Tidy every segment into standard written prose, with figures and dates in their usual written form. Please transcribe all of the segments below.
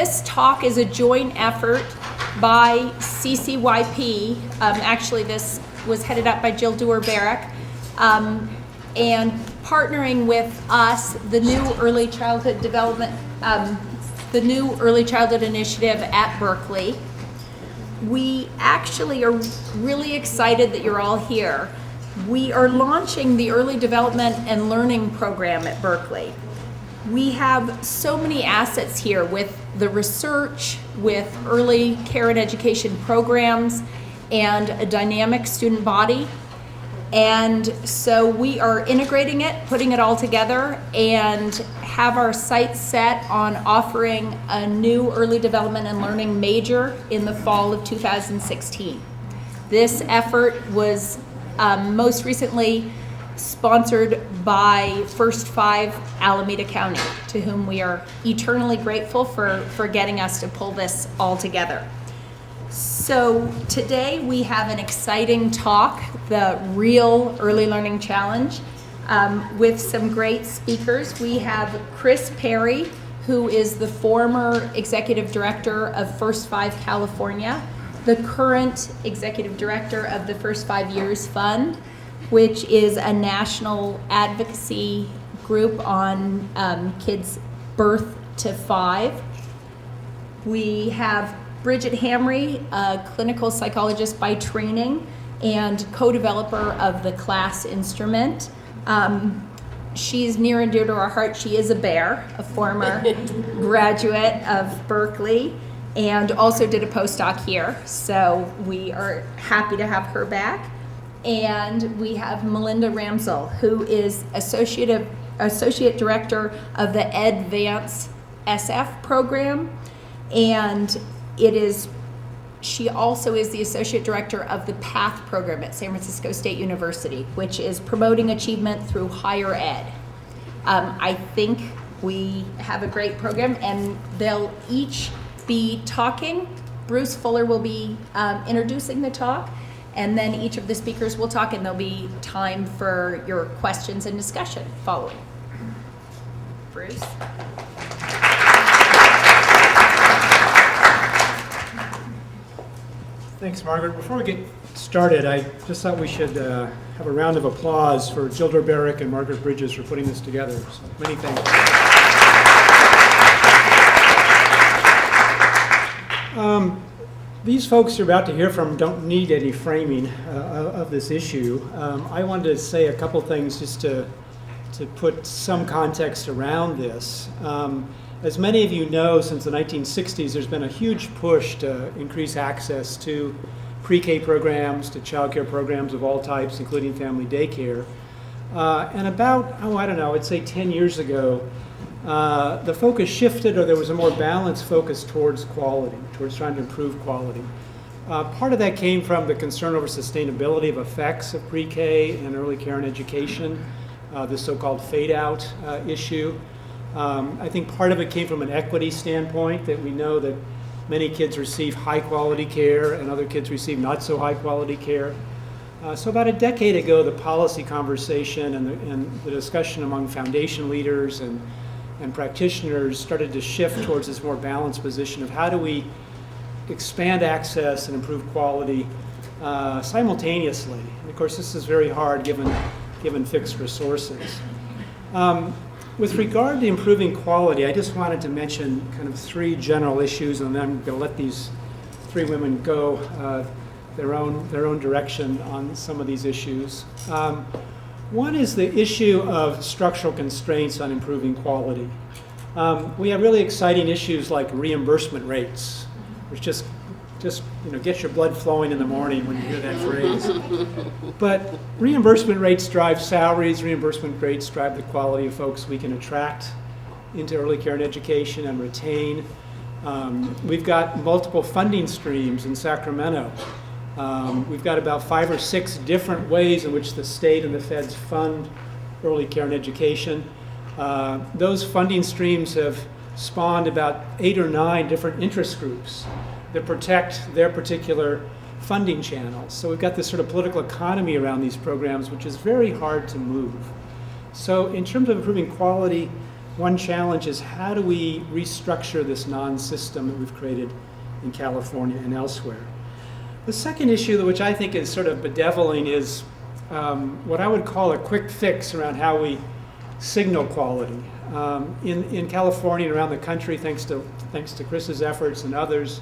this talk is a joint effort by CCYP. Actually, this was headed up by Jill Dewar-Barrick, and partnering with us, the new Early Childhood Development, the new Early Childhood Initiative at Berkeley. We actually are really excited that you're all here. We are launching the Early Development and Learning program at Berkeley. We have so many assets here with the research, with early care and education programs, and a dynamic student body. And so we are integrating it, putting it all together, and have our sights set on offering a new early development and learning major in the fall of 2016. This effort was most recently sponsored by First Five Alameda County, to whom we are eternally grateful for getting us to pull this all together. So today we have an exciting talk, the Real Early Learning Challenge, with some great speakers. We have Kris Perry, who is the former executive director of First Five California, the current executive director of the First 5 Years Fund, which is a national advocacy group on kids birth to 5. We have Bridget Hamre, a clinical psychologist by training and co-developer of the class instrument. She's near and dear to our heart. She is a bear, a former graduate of Berkeley, and also did a postdoc here. So we are happy to have her back. And we have Melinda Ramzel, who is Associate Director of the Advance SF program. And she also is the Associate Director of the PATH program at San Francisco State University, which is promoting achievement through higher ed. I think we have a great program, and they'll each be talking. Bruce Fuller will be introducing the talk, and then each of the speakers will talk, and there'll be time for your questions and discussion following. Bruce? Thanks, Margaret. Before we get started, I just thought we should have a round of applause for Jill Dewar-Barrick and Margaret Bridges for putting this together. So many thanks. These folks you're about to hear from don't need any framing of this issue. I wanted to say a couple things just to put some context around this. As many of you know, since the 1960s, there's been a huge push to increase access to pre-K programs, to child care programs of all types, including family daycare. And about, I'd say 10 years ago, the focus shifted, or there was a more balanced focus towards quality, towards trying to improve quality. Part of that came from the concern over sustainability of effects of pre-K and early care and education, the so-called fade-out issue. I think part of it came from an equity standpoint, that we know that many kids receive high quality care and other kids receive not so high quality care. So about a decade ago, the policy conversation and the discussion among foundation leaders and practitioners started to shift towards this more balanced position of how do we expand access and improve quality simultaneously. And of course, this is very hard given fixed resources. With regard to improving quality, I just wanted to mention kind of 3 general issues, and then I'm going to let these 3 women go their own direction on some of these issues. One is the issue of structural constraints on improving quality. We have really exciting issues like reimbursement rates, which just get your blood flowing in the morning when you hear that phrase. But reimbursement rates drive salaries, reimbursement rates drive the quality of folks we can attract into early care and education and retain. We've got multiple funding streams in Sacramento. We've got about 5 or 6 different ways in which the state and the feds fund early care and education. Those funding streams have spawned about 8 or 9 different interest groups that protect their particular funding channels. So we've got this sort of political economy around these programs, which is very hard to move. So in terms of improving quality, one challenge is how do we restructure this non-system that we've created in California and elsewhere. The second issue, which I think is sort of bedeviling, is what I would call a quick fix around how we signal quality. In California and around the country, thanks to Kris's efforts and others,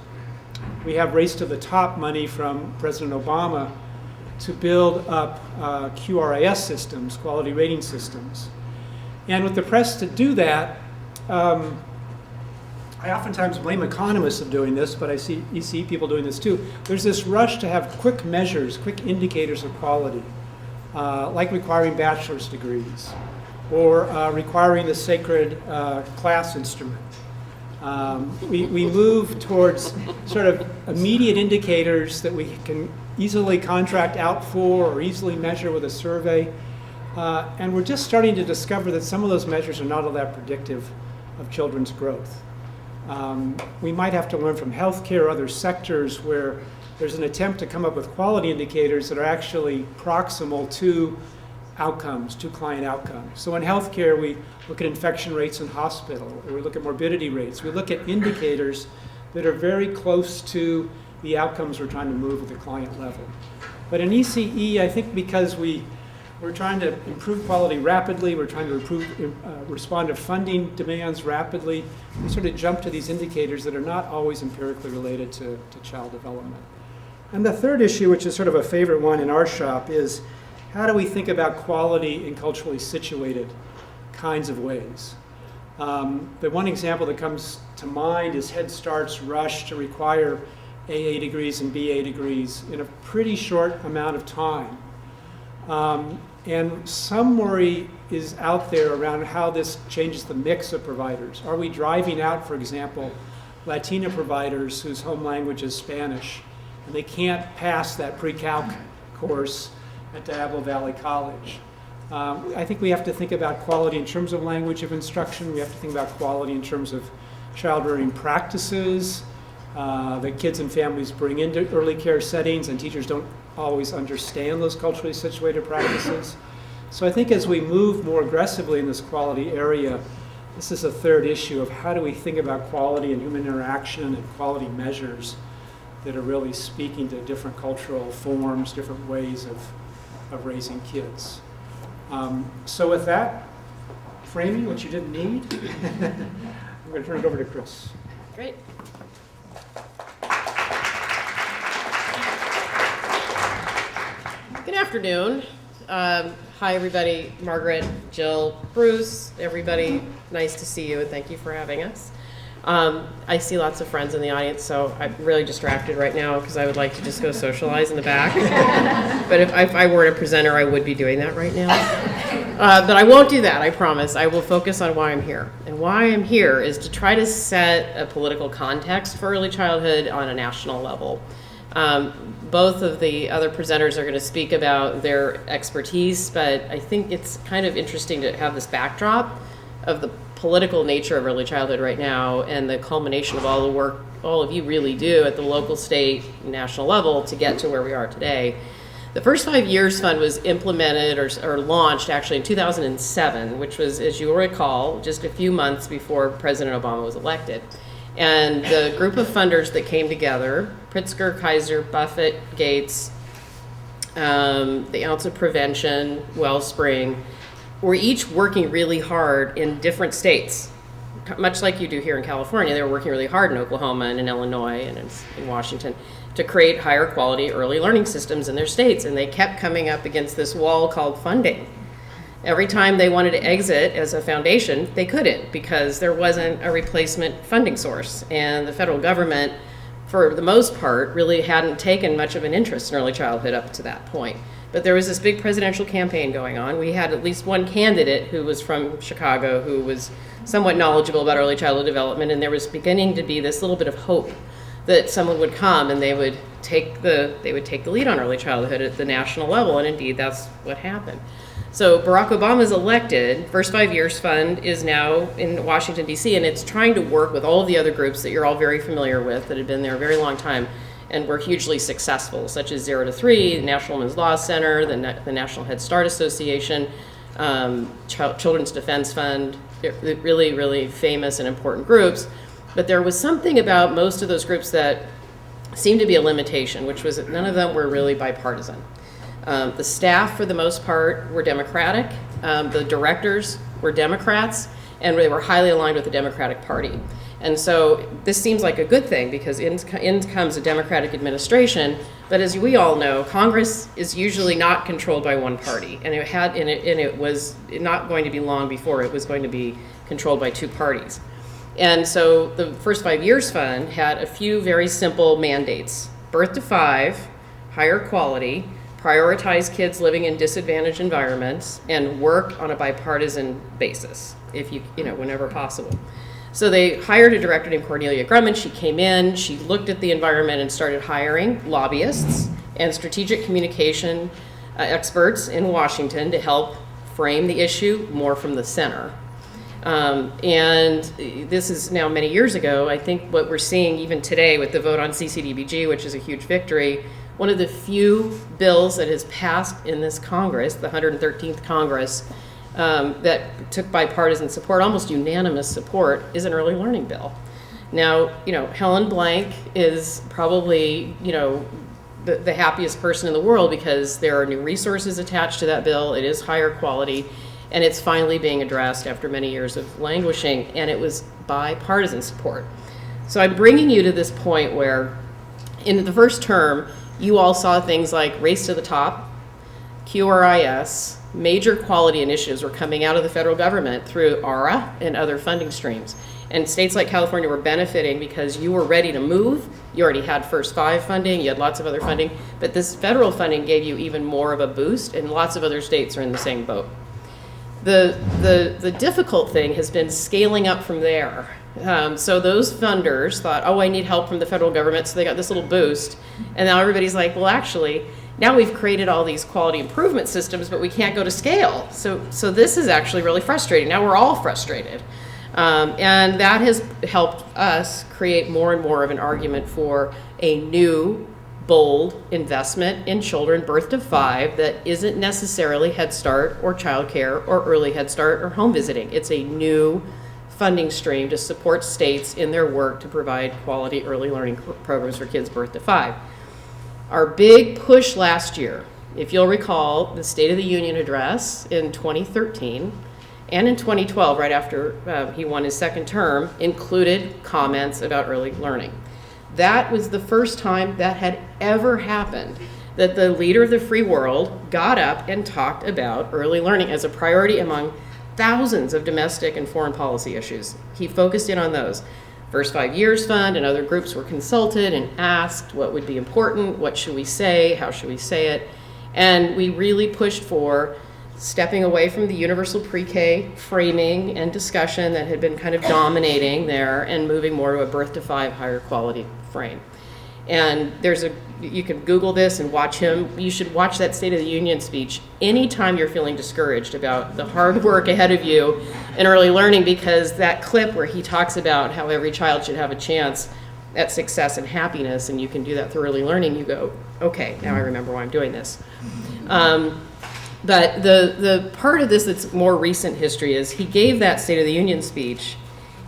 we have Race to the Top money from President Obama to build up QRIS systems, quality rating systems. And with the press to do that, I oftentimes blame economists of doing this, but I see ECE people doing this too. There's this rush to have quick measures, quick indicators of quality, like requiring bachelor's degrees or requiring the sacred class instrument. We move towards sort of immediate indicators that we can easily contract out for or easily measure with a survey. And we're just starting to discover that some of those measures are not all that predictive of children's growth. We might have to learn from healthcare or other sectors where there's an attempt to come up with quality indicators that are actually proximal to outcomes, to client outcomes. So in healthcare, we look at infection rates in hospital, or we look at morbidity rates. We look at indicators that are very close to the outcomes we're trying to move at the client level. But in ECE, I think because we're trying to improve quality rapidly, we're trying to respond to funding demands rapidly, we sort of jump to these indicators that are not always empirically related to child development. And the third issue, which is sort of a favorite one in our shop, is how do we think about quality in culturally situated kinds of ways? The one example that comes to mind is Head Start's rush to require AA degrees and BA degrees in a pretty short amount of time. And some worry is out there around how this changes the mix of providers. Are we driving out, for example, Latina providers whose home language is Spanish, and they can't pass that pre-calc course at Diablo Valley College? I think we have to think about quality in terms of language of instruction. We have to think about quality in terms of child rearing practices that kids and families bring into early care settings, and teachers don't always understand those culturally situated practices. So I think as we move more aggressively in this quality area, this is a third issue of how do we think about quality and human interaction and quality measures that are really speaking to different cultural forms, different ways of raising kids. So with that framing, which you didn't need, I'm going to turn it over to Kris. Great. Good afternoon. Hi, everybody. Margaret, Jill, Bruce, everybody. Nice to see you, and thank you for having us. I see lots of friends in the audience, so I'm really distracted right now because I would like to just go socialize in the back. But if I were a presenter, I would be doing that right now. But I won't do that, I promise. I will focus on why I'm here. And why I'm here is to try to set a political context for early childhood on a national level. Both of the other presenters are going to speak about their expertise, but I think it's kind of interesting to have this backdrop of the political nature of early childhood right now and the culmination of all the work all of you really do at the local, state, national level to get to where we are today. The First 5 Years Fund was implemented or launched actually in 2007, which was, as you will recall, just a few months before President Obama was elected. And the group of funders that came together, Pritzker, Kaiser, Buffett, Gates, the Ounce of Prevention, Wellspring, were each working really hard in different states. Much like you do here in California, they were working really hard in Oklahoma and in Illinois and in Washington to create higher quality early learning systems in their states. And they kept coming up against this wall called funding. Every time they wanted to exit as a foundation, they couldn't because there wasn't a replacement funding source. And the federal government, for the most part, really hadn't taken much of an interest in early childhood up to that point. But there was this big presidential campaign going on. We had at least one candidate who was from Chicago who was somewhat knowledgeable about early childhood development, and there was beginning to be this little bit of hope that someone would come and they would take the lead on early childhood at the national level, and indeed that's what happened. So Barack Obama's elected. First 5 Years Fund is now in Washington, D.C., and it's trying to work with all of the other groups that you're all very familiar with that have been there a very long time and were hugely successful, such as 0 to 3, the National Women's Law Center, the National Head Start Association, Children's Defense Fund, really, really famous and important groups. But there was something about most of those groups that seemed to be a limitation, which was that none of them were really bipartisan. The staff, for the most part, were Democratic. The directors were Democrats, and they were highly aligned with the Democratic Party. And so this seems like a good thing because in comes a Democratic administration. But as we all know, Congress is usually not controlled by one party, and it was not going to be long before it was going to be controlled by two parties. And so the First 5 Years Fund had a few very simple mandates: birth to 5, higher quality, prioritize kids living in disadvantaged environments, and work on a bipartisan basis, whenever possible. So they hired a director named Cornelia Grumman. She came in, she looked at the environment and started hiring lobbyists and strategic communication experts in Washington to help frame the issue more from the center. And this is now many years ago. I think what we're seeing even today with the vote on CCDBG, which is a huge victory, one of the few bills that has passed in this Congress, the 113th Congress, that took bipartisan support, almost unanimous support, is an early learning bill. Now, Helen Blank is probably, the happiest person in the world because there are new resources attached to that bill. It is higher quality, and it's finally being addressed after many years of languishing, and it was bipartisan support. So I'm bringing you to this point where in the first term, you all saw things like Race to the Top, QRIS, major quality initiatives were coming out of the federal government through ARA and other funding streams. And states like California were benefiting because you were ready to move. You already had First 5 funding, you had lots of other funding, but this federal funding gave you even more of a boost, and lots of other states are in the same boat. The difficult thing has been scaling up from there. So those funders thought, oh, I need help from the federal government, so they got this little boost. And now everybody's like, well, actually, now we've created all these quality improvement systems, but we can't go to scale. So this is actually really frustrating. Now we're all frustrated. And that has helped us create more and more of an argument for a new, bold investment in children birth to 5 that isn't necessarily Head Start or child care or early Head Start or home visiting. It's a new funding stream to support states in their work to provide quality early learning programs for kids birth to 5. Our big push last year, if you'll recall, the State of the Union address in 2013 and in 2012, right after he won his second term, included comments about early learning. That was the first time that had ever happened, that the leader of the free world got up and talked about early learning as a priority among thousands of domestic and foreign policy issues. He focused in on those. First 5 Years Fund and other groups were consulted and asked what would be important, what should we say, how should we say it, and we really pushed for stepping away from the universal pre-K framing and discussion that had been kind of dominating there and moving more to a birth to 5 higher quality frame. And you can Google this and watch him. You should watch that State of the Union speech anytime you're feeling discouraged about the hard work ahead of you in early learning, because that clip where he talks about how every child should have a chance at success and happiness, and you can do that through early learning, you go, okay, now I remember why I'm doing this. But the part of this that's more recent history is he gave that State of the Union speech,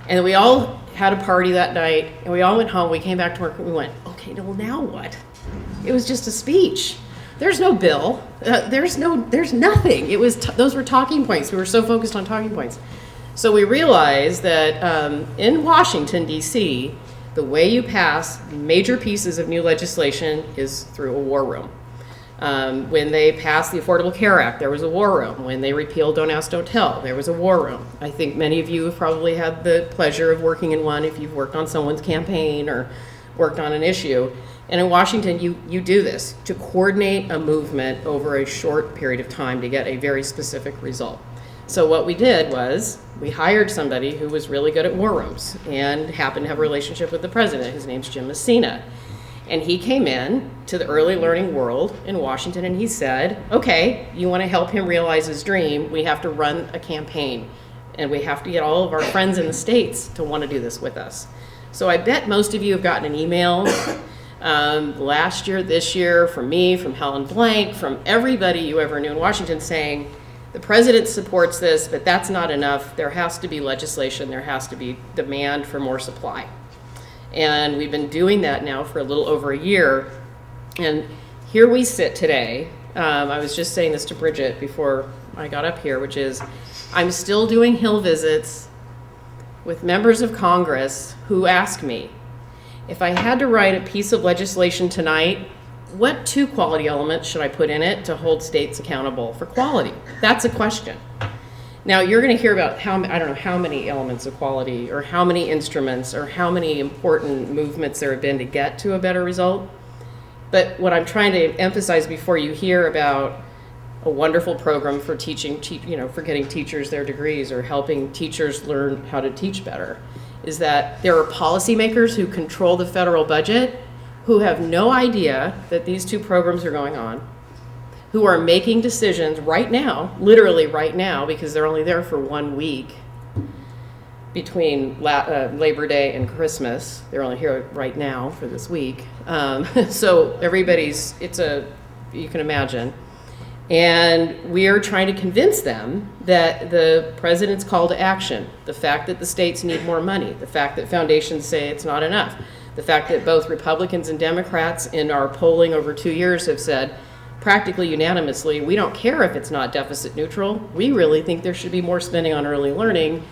and we all had a party that night, and we all went home. We came back to work, and we went, okay, well, now what? It was just a speech. There's no bill. There's nothing. It was those were talking points. We were so focused on talking points. So we realized that in Washington, D.C., the way you pass major pieces of new legislation is through a war room. When they passed the Affordable Care Act, there was a war room. When they repealed Don't Ask, Don't Tell, there was a war room. I think many of you have probably had the pleasure of working in one if you've worked on someone's campaign or worked on an issue. And in Washington, you do this to coordinate a movement over a short period of time to get a very specific result. So what we did was we hired somebody who was really good at war rooms and happened to have a relationship with the president. His name's Jim Messina. And he came in to the early learning world in Washington and he said, okay, you want to help him realize his dream, we have to run a campaign and we have to get all of our friends in the states to want to do this with us. So I bet most of you have gotten an email last year, this year, from me, from Helen Blank, from everybody you ever knew in Washington saying, the president supports this, but that's not enough. There has to be legislation. There has to be demand for more supply. And we've been doing that now for a little over a year. And here we sit today. I was just saying this to Bridget before I got up here, which is I'm still doing Hill visits with members of Congress who ask me, if I had to write a piece of legislation tonight, what 2 quality elements should I put in it to hold states accountable for quality? That's a question. Now, you're going to hear about I don't know how many elements of quality or how many instruments or how many important movements there have been to get to a better result. But what I'm trying to emphasize before you hear about a wonderful program for teaching, for getting teachers their degrees or helping teachers learn how to teach better, is that there are policymakers who control the federal budget who have no idea that these 2 programs are going on, who are making decisions right now, literally right now, because they're only there for 1 week between Labor Day and Christmas. They're only here right now for this week. So everybody's, you can imagine. And we are trying to convince them that the president's call to action, the fact that the states need more money, the fact that foundations say it's not enough, the fact that both Republicans and Democrats in our polling over 2 years have said practically unanimously, we don't care if it's not deficit neutral, we really think there should be more spending on early learning,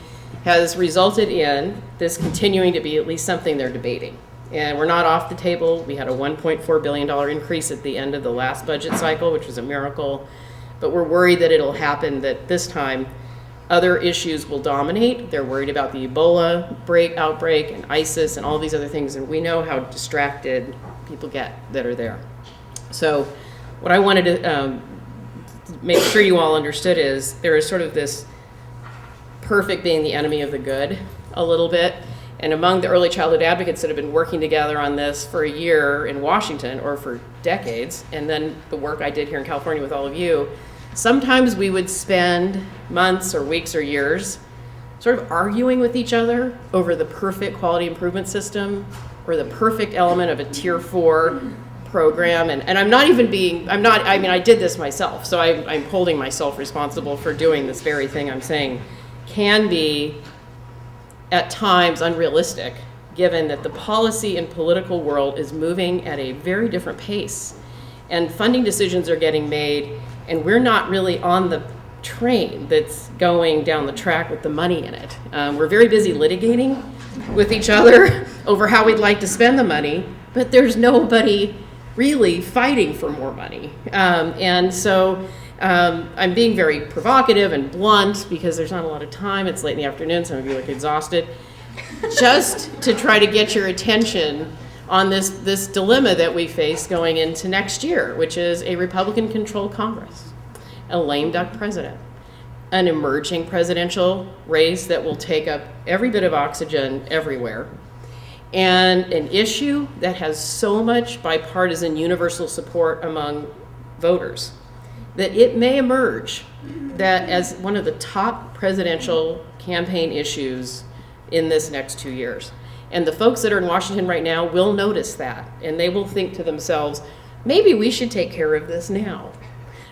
has resulted in this continuing to be at least something they're debating. And we're not off the table. We had a $1.4 billion increase at the end of the last budget cycle, which was a miracle. But we're worried that it'll happen, that this time other issues will dominate. They're worried about the Ebola outbreak and ISIS and all these other things. And we know how distracted people get that are there. So what I wanted to make sure you all understood is there is sort of this perfect being the enemy of the good a little bit. And among the early childhood advocates that have been working together on this for a year in Washington or for decades, and then the work I did here in California with all of you, sometimes we would spend months or weeks or years sort of arguing with each other over the perfect quality improvement system or the perfect element of a tier 4 program. And I did this myself, so I'm holding myself responsible for doing this very thing I'm saying can be at times unrealistic, given that the policy and political world is moving at a very different pace. And funding decisions are getting made, and we're not really on the train that's going down the track with the money in it. We're very busy litigating with each other over how we'd like to spend the money, but there's nobody really fighting for more money. And so I'm being very provocative and blunt because there's not a lot of time. It's late in the afternoon. Some of you look exhausted. Just to try to get your attention on this dilemma that we face going into next year, which is a Republican-controlled Congress, a lame duck president, an emerging presidential race that will take up every bit of oxygen everywhere, and an issue that has so much bipartisan universal support among voters that it may emerge that as one of the top presidential campaign issues in this next 2 years. And the folks that are in Washington right now will notice that, and they will think to themselves, maybe we should take care of this now,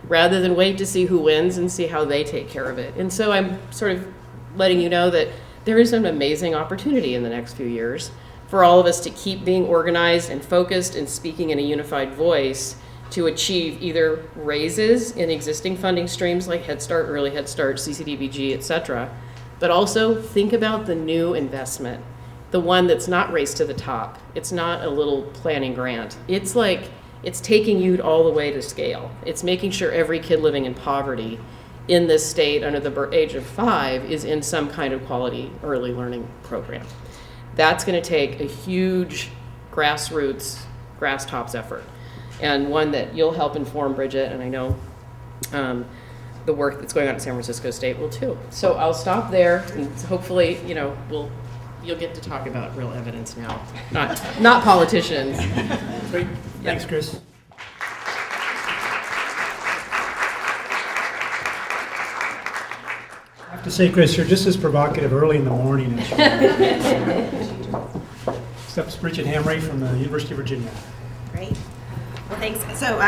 rather than wait to see who wins and see how they take care of it. And so I'm sort of letting you know that there is an amazing opportunity in the next few years for all of us to keep being organized and focused and speaking in a unified voice to achieve either raises in existing funding streams like Head Start, Early Head Start, CCDBG, et cetera, but also think about the new investment, the one that's not race to the top. It's not a little planning grant. It's taking you all the way to scale. It's making sure every kid living in poverty in this state under the age of 5 is in some kind of quality early learning program. That's going to take a huge grassroots, grass tops effort, and one that you'll help inform, Bridget, and I know the work that's going on at San Francisco State will too. So I'll stop there, and hopefully, you'll get to talk about real evidence now, not politicians. Great. Thanks, Kris. I have to say, Kris, you're just as provocative early in the morning as you are. Next up is Bridget Hamre from the University of Virginia. Great. Well, thanks. So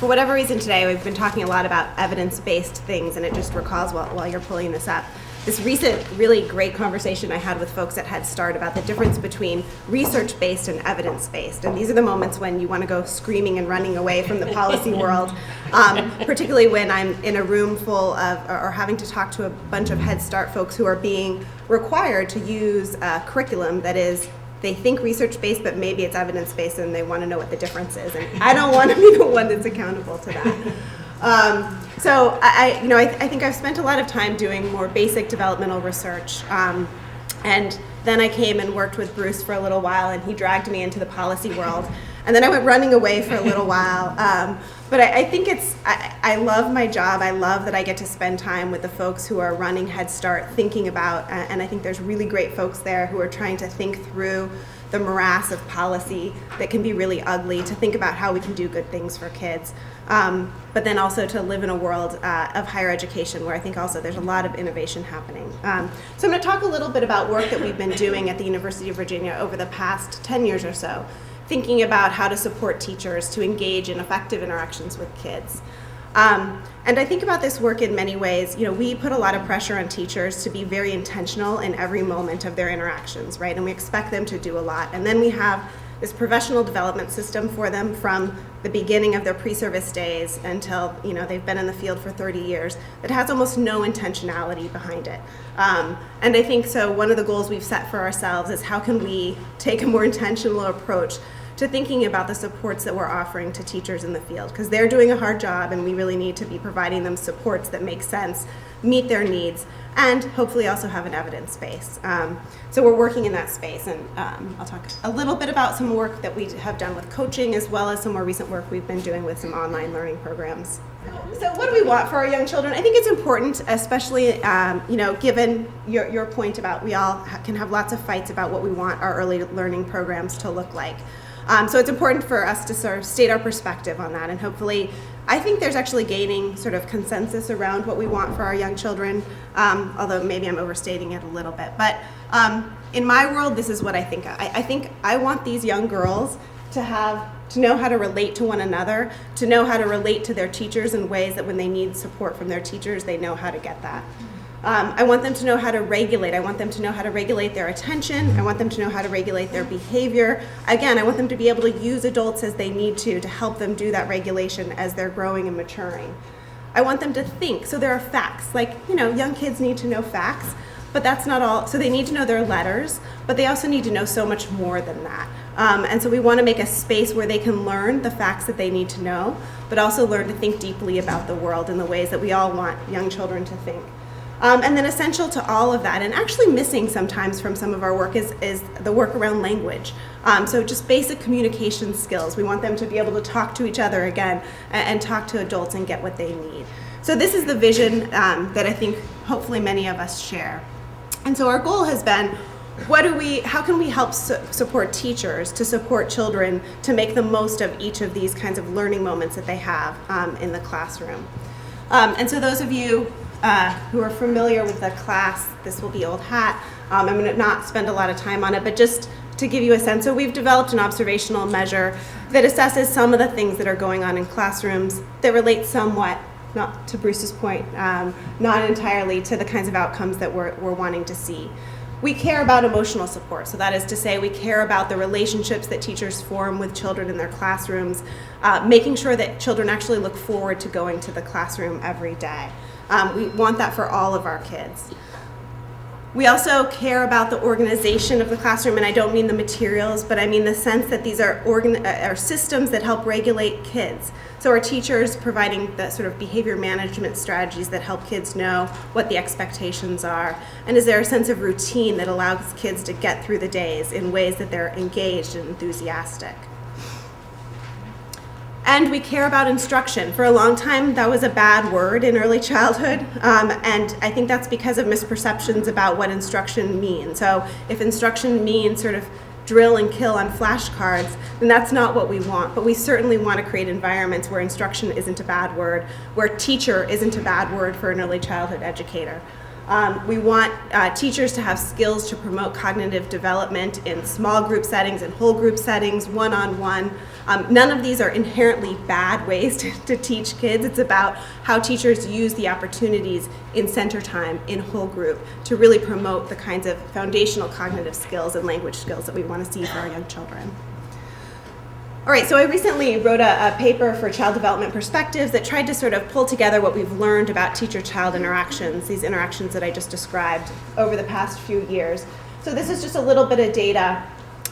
for whatever reason today, we've been talking a lot about evidence-based things, and it just recalls while you're pulling this up, this recent really great conversation I had with folks at Head Start about the difference between research-based and evidence-based. And these are the moments when you want to go screaming and running away from the policy world, particularly when I'm in a room full of, or having to talk to a bunch of Head Start folks who are being required to use a curriculum that is, they think research-based, but maybe it's evidence-based, and they want to know what the difference is. And I don't want to be the one that's accountable to that. So I think I've spent a lot of time doing more basic developmental research. And then I came and worked with Bruce for a little while, and he dragged me into the policy world. And then I went running away for a little while. But I think I love my job. I love that I get to spend time with the folks who are running Head Start, thinking about, and I think there's really great folks there who are trying to think through the morass of policy that can be really ugly, to think about how we can do good things for kids. But then also to live in a world of higher education where I think also there's a lot of innovation happening. So I'm going to talk a little bit about work that we've been doing at the University of Virginia over the past 10 years or so, thinking about how to support teachers to engage in effective interactions with kids. And I think about this work in many ways. We put a lot of pressure on teachers to be very intentional in every moment of their interactions, right? And we expect them to do a lot. And then we have this professional development system for them from the beginning of their pre-service days until they've been in the field for 30 years that has almost no intentionality behind it. And I think so one of the goals we've set for ourselves is how can we take a more intentional approach to thinking about the supports that we're offering to teachers in the field, because they're doing a hard job and we really need to be providing them supports that make sense, meet their needs, and hopefully also have an evidence base. So we're working in that space, and I'll talk a little bit about some work that we have done with coaching, as well as some more recent work we've been doing with some online learning programs. So what do we want for our young children? I think it's important, especially given your point about we all can have lots of fights about what we want our early learning programs to look like. So it's important for us to sort of state our perspective on that, and hopefully I think there's actually gaining sort of consensus around what we want for our young children, although maybe I'm overstating it a little bit. But in my world, this is what I think. I think I want these young girls to know how to relate to one another, to know how to relate to their teachers in ways that when they need support from their teachers, they know how to get that. I want them to know how to regulate. I want them to know how to regulate their attention. I want them to know how to regulate their behavior. Again, I want them to be able to use adults as they need to help them do that regulation as they're growing and maturing. I want them to think. So there are facts. Young kids need to know facts, but that's not all. So they need to know their letters, but they also need to know so much more than that. And so we want to make a space where they can learn the facts that they need to know, but also learn to think deeply about the world in the ways that we all want young children to think. And then essential to all of that, and actually missing sometimes from some of our work, is the work around language. So just basic communication skills. We want them to be able to talk to each other again and talk to adults and get what they need. So this is the vision that I think hopefully many of us share. And so our goal has been, how can we help support teachers to support children to make the most of each of these kinds of learning moments that they have in the classroom? And so those of you who are familiar with the class, this will be old hat. I'm going to not spend a lot of time on it, but just to give you a sense. So we've developed an observational measure that assesses some of the things that are going on in classrooms that relate somewhat, not to Bruce's point, not entirely to the kinds of outcomes that we're wanting to see. We care about emotional support, so that is to say we care about the relationships that teachers form with children in their classrooms, making sure that children actually look forward to going to the classroom every day. We want that for all of our kids. We also care about the organization of the classroom, and I don't mean the materials, but I mean the sense that these are systems that help regulate kids. So our teachers providing the sort of behavior management strategies that help kids know what the expectations are, and is there a sense of routine that allows kids to get through the days in ways that they're engaged and enthusiastic. And we care about instruction. For a long time, that was a bad word in early childhood, and I think that's because of misperceptions about what instruction means. So if instruction means sort of drill and kill on flashcards, then that's not what we want. But we certainly want to create environments where instruction isn't a bad word, where teacher isn't a bad word for an early childhood educator. We want teachers to have skills to promote cognitive development in small group settings and whole group settings, one-on-one. None of these are inherently bad ways to teach kids. It's about how teachers use the opportunities in center time, in whole group, to really promote the kinds of foundational cognitive skills and language skills that we want to see for our young children. All right, so I recently wrote a paper for Child Development Perspectives that tried to sort of pull together what we've learned about teacher-child interactions, these interactions that I just described over the past few years. So this is just a little bit of data,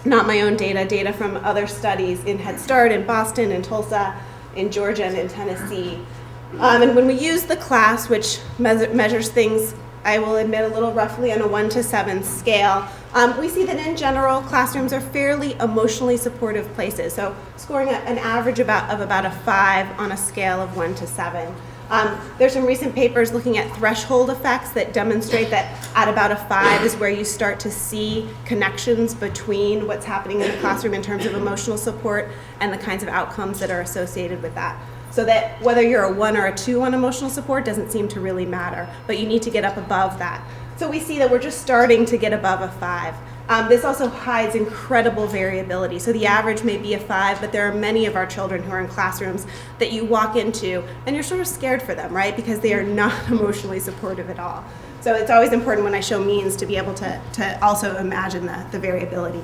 not my own data from other studies in Head Start, in Boston, in Tulsa, in Georgia, and in Tennessee. And when we use the class, which measures things, I will admit, a little roughly on a 1 to 7 scale, we see that in general, classrooms are fairly emotionally supportive places. So scoring an average of about a 5 on a scale of 1 to 7. There's some recent papers looking at threshold effects that demonstrate that at about a 5 is where you start to see connections between what's happening in the classroom in terms of emotional support and the kinds of outcomes that are associated with that. So that whether you're a 1 or a 2 on emotional support doesn't seem to really matter, but you need to get up above that. So we see that we're just starting to get above a 5. This also hides incredible variability. So the average may be a 5, but there are many of our children who are in classrooms that you walk into and you're sort of scared for them, right? Because they are not emotionally supportive at all. So it's always important when I show means to be able to also imagine the variability.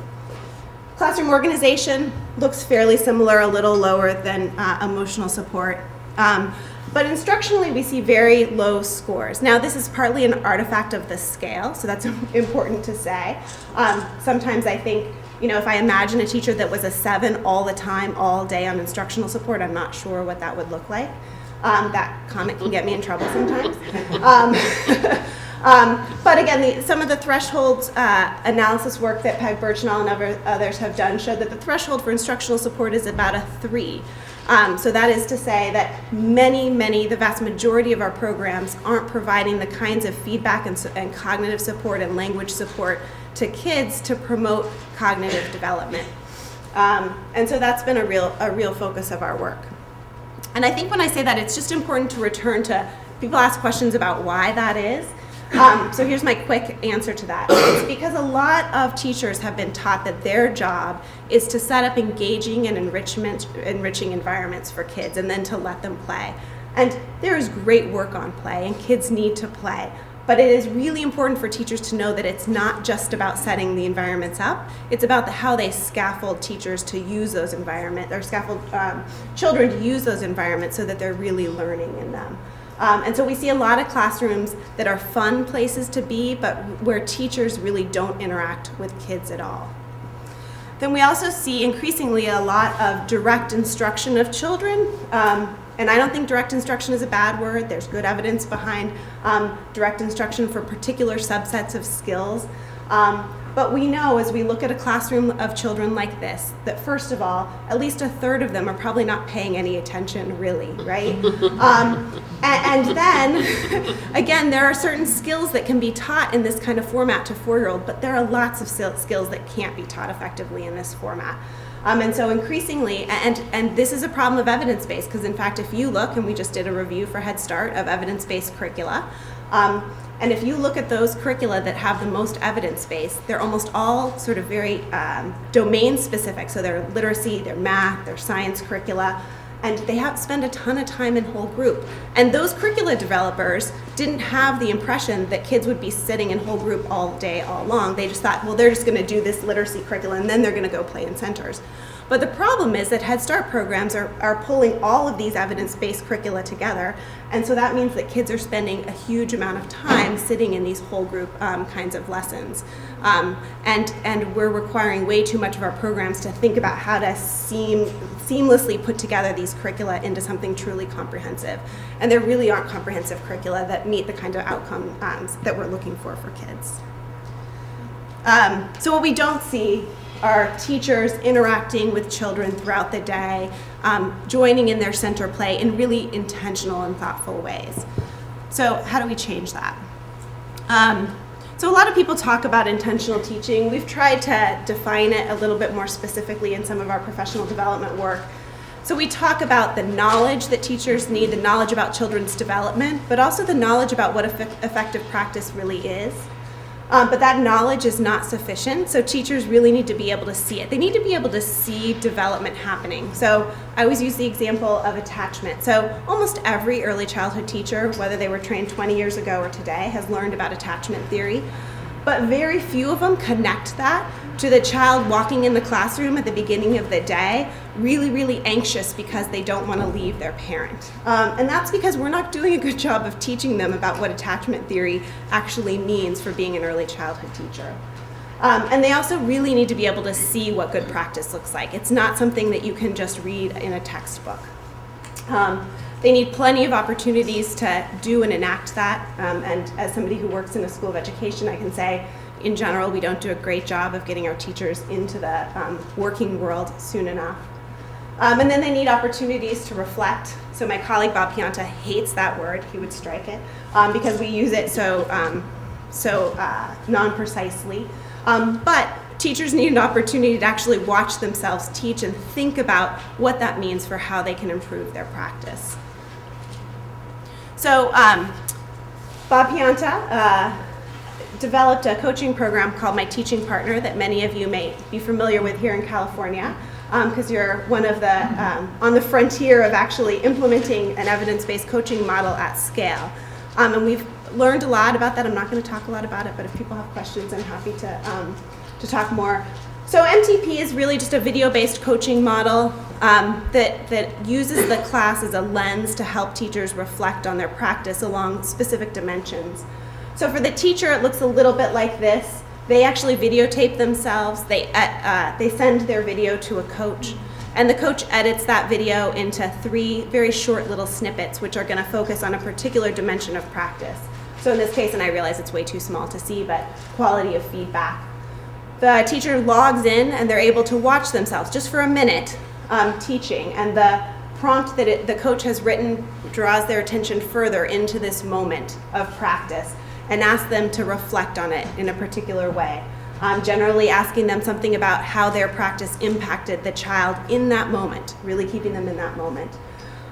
Classroom organization looks fairly similar, a little lower than emotional support. But instructionally, we see very low scores. Now, this is partly an artifact of the scale, so that's important to say. Sometimes I think, if I imagine a teacher that was a 7 all the time, all day on instructional support, I'm not sure what that would look like. That comment can get me in trouble sometimes. But again, some of the thresholds analysis work that Peg Birchnall and others have done showed that the threshold for instructional support is about a 3. So that is to say that the vast majority of our programs aren't providing the kinds of feedback and cognitive support and language support to kids to promote cognitive development. And so that's been a real focus of our work. And I think when I say that, it's just important to return to, people ask questions about why that is. So here's my quick answer to that. It's because a lot of teachers have been taught that their job is to set up engaging and enriching environments for kids and then to let them play. And there is great work on play and kids need to play. But it is really important for teachers to know that it's not just about setting the environments up. It's about how they scaffold teachers to use those environments, or scaffold children to use those environments so that they're really learning in them. And so we see a lot of classrooms that are fun places to be, but where teachers really don't interact with kids at all. Then we also see increasingly a lot of direct instruction of children. And I don't think direct instruction is a bad word. There's good evidence behind direct instruction for particular subsets of skills. But we know as we look at a classroom of children like this, that first of all, at least a third of them are probably not paying any attention really, right? And then, again, there are certain skills that can be taught in this kind of format to 4-year-olds, but there are lots of skills that can't be taught effectively in this format. And so increasingly, and this is a problem of evidence-based, because in fact, if you look, and we just did a review for Head Start of evidence-based curricula, and if you look at those curricula that have the most evidence-based, they're almost all sort of very domain-specific. So they're literacy, they're math, they're science curricula, and they spend a ton of time in whole group. And those curricula developers didn't have the impression that kids would be sitting in whole group all day, all long. They just thought, well, they're just going to do this literacy curriculum, and then they're going to go play in centers. But the problem is that Head Start programs are pulling all of these evidence-based curricula together, and so that means that kids are spending a huge amount of time sitting in these whole group kinds of lessons. And we're requiring way too much of our programs to think about how to seamlessly put together these curricula into something truly comprehensive. And there really aren't comprehensive curricula that meet the kind of outcomes that we're looking for kids. So what we don't see are teachers interacting with children throughout the day, joining in their center play in really intentional and thoughtful ways. So how do we change that? So a lot of people talk about intentional teaching. We've tried to define it a little bit more specifically in some of our professional development work. So we talk about the knowledge that teachers need, the knowledge about children's development, but also the knowledge about what effective practice really is. But that knowledge is not sufficient, so teachers really need to be able to see it. They need to be able to see development happening. So I always use the example of attachment. So almost every early childhood teacher, whether they were trained 20 years ago or today, has learned about attachment theory. But very few of them connect that to the child walking in the classroom at the beginning of the day, really, really anxious because they don't want to leave their parent. And that's because we're not doing a good job of teaching them about what attachment theory actually means for being an early childhood teacher. And they also really need to be able to see what good practice looks like. It's not something that you can just read in a textbook. They need plenty of opportunities to do and enact that. And as somebody who works in a school of education, I can say, in general, we don't do a great job of getting our teachers into the working world soon enough. And then they need opportunities to reflect. So my colleague Bob Pianta hates that word. He would strike it because we use it so non-precisely. But teachers need an opportunity to actually watch themselves teach and think about what that means for how they can improve their practice. So Bob Pianta developed a coaching program called My Teaching Partner that many of you may be familiar with here in California because you're one of the, on the frontier of actually implementing an evidence-based coaching model at scale. And we've learned a lot about that. I'm not going to talk a lot about it, but if people have questions, I'm happy to talk more. So MTP is really just a video-based coaching model that uses the class as a lens to help teachers reflect on their practice along specific dimensions. So for the teacher, it looks a little bit like this. They actually videotape themselves. They send their video to a coach, and the coach edits that video into 3 very short little snippets, which are going to focus on a particular dimension of practice. So in this case, and I realize it's way too small to see, but quality of feedback. The teacher logs in, and they're able to watch themselves just for a minute teaching, and the prompt that the coach has written draws their attention further into this moment of practice and asks them to reflect on it in a particular way. Generally asking them something about how their practice impacted the child in that moment, really keeping them in that moment.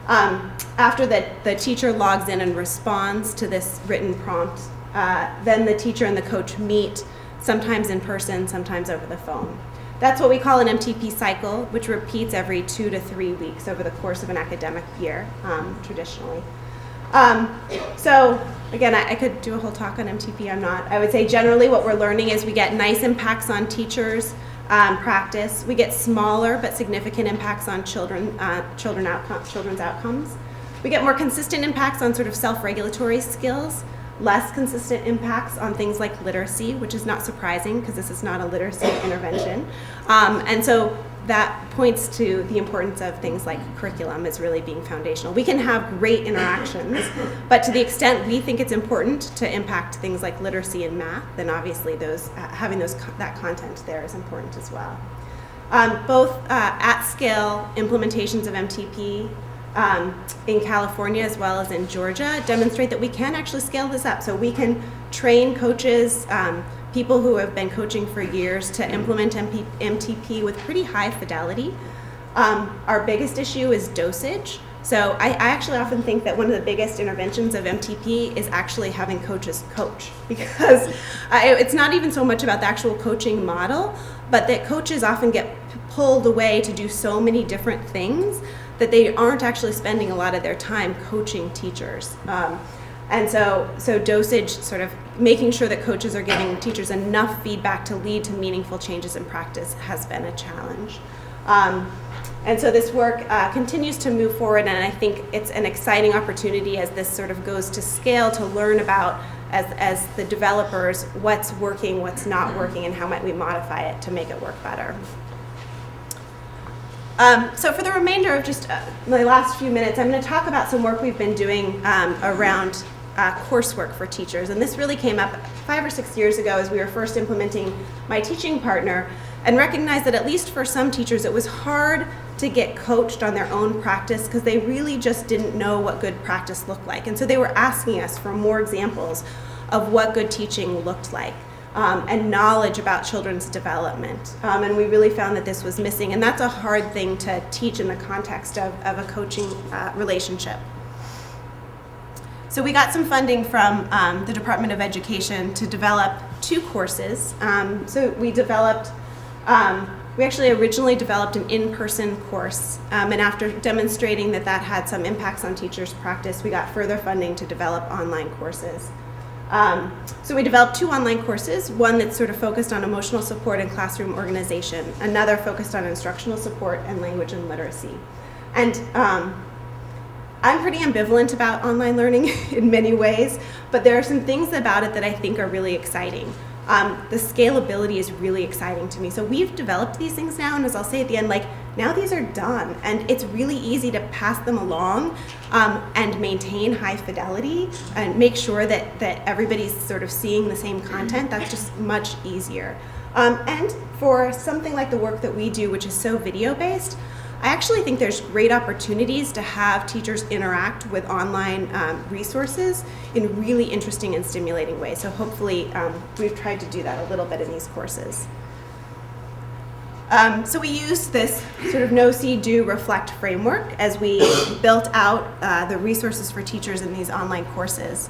After the teacher logs in and responds to this written prompt, then the teacher and the coach meet, sometimes in person, sometimes over the phone. That's what we call an MTP cycle, which repeats every 2 to 3 weeks over the course of an academic year, traditionally. So again, I could do a whole talk on MTP. I'm not. I would say generally what we're learning is we get nice impacts on teachers' practice. We get smaller but significant impacts on children's outcomes. We get more consistent impacts on sort of self-regulatory skills, less consistent impacts on things like literacy, which is not surprising because this is not a literacy intervention. And so that points to the importance of things like curriculum as really being foundational. We can have great interactions, but to the extent we think it's important to impact things like literacy and math, then obviously having that content there is important as well. Both at-scale implementations of MTP in California as well as in Georgia demonstrate that we can actually scale this up. So we can train coaches, people who have been coaching for years, to implement MTP with pretty high fidelity. Our biggest issue is dosage. So I actually often think that one of the biggest interventions of MTP is actually having coaches coach, because it's not even so much about the actual coaching model, but that coaches often get pulled away to do so many different things that they aren't actually spending a lot of their time coaching teachers. And so dosage, sort of making sure that coaches are giving teachers enough feedback to lead to meaningful changes in practice has been a challenge. And so this work continues to move forward, and I think it's an exciting opportunity as this sort of goes to scale to learn about, as the developers, what's working, what's not working, and how might we modify it to make it work better. So for the remainder of just my last few minutes, I'm going to talk about some work we've been doing around coursework for teachers. And this really came up 5 or 6 years ago as we were first implementing My Teaching Partner, and recognized that at least for some teachers it was hard to get coached on their own practice because they really just didn't know what good practice looked like. And so they were asking us for more examples of what good teaching looked like. and knowledge about children's development. And we really found that this was missing, and that's a hard thing to teach in the context of a coaching relationship. So we got some funding from the Department of Education to develop 2 courses. So we actually originally developed an in-person course, and after demonstrating that that had some impacts on teachers' practice, we got further funding to develop online courses. So we developed 2 online courses, one that's sort of focused on emotional support and classroom organization, another focused on instructional support and language and literacy. And I'm pretty ambivalent about online learning in many ways, but there are some things about it that I think are really exciting. The scalability is really exciting to me. So we've developed these things now, and as I'll say at the end, like, now these are done, and it's really easy to pass them along and maintain high fidelity and make sure that everybody's sort of seeing the same content. That's just much easier. And for something like the work that we do, which is so video-based, I actually think there's great opportunities to have teachers interact with online resources in really interesting and stimulating ways. So hopefully we've tried to do that a little bit in these courses. So we used this sort of know, see, do, reflect framework as we built out the resources for teachers in these online courses.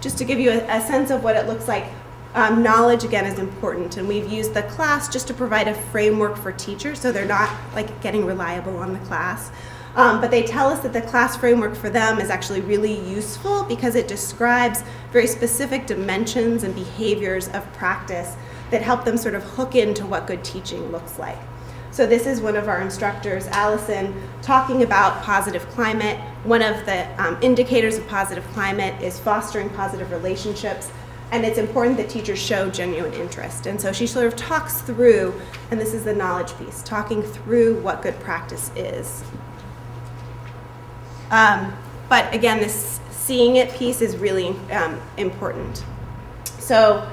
Just to give you a sense of what it looks like, knowledge, again, is important, and we've used the class just to provide a framework for teachers so they're not like getting reliable on the class. But they tell us that the class framework for them is actually really useful because it describes very specific dimensions and behaviors of practice that help them sort of hook into what good teaching looks like. So this is one of our instructors, Allison, talking about positive climate. One of the indicators of positive climate is fostering positive relationships. And it's important that teachers show genuine interest. And so she sort of talks through, and this is the knowledge piece, talking through what good practice is. But again, this seeing it piece is really important. So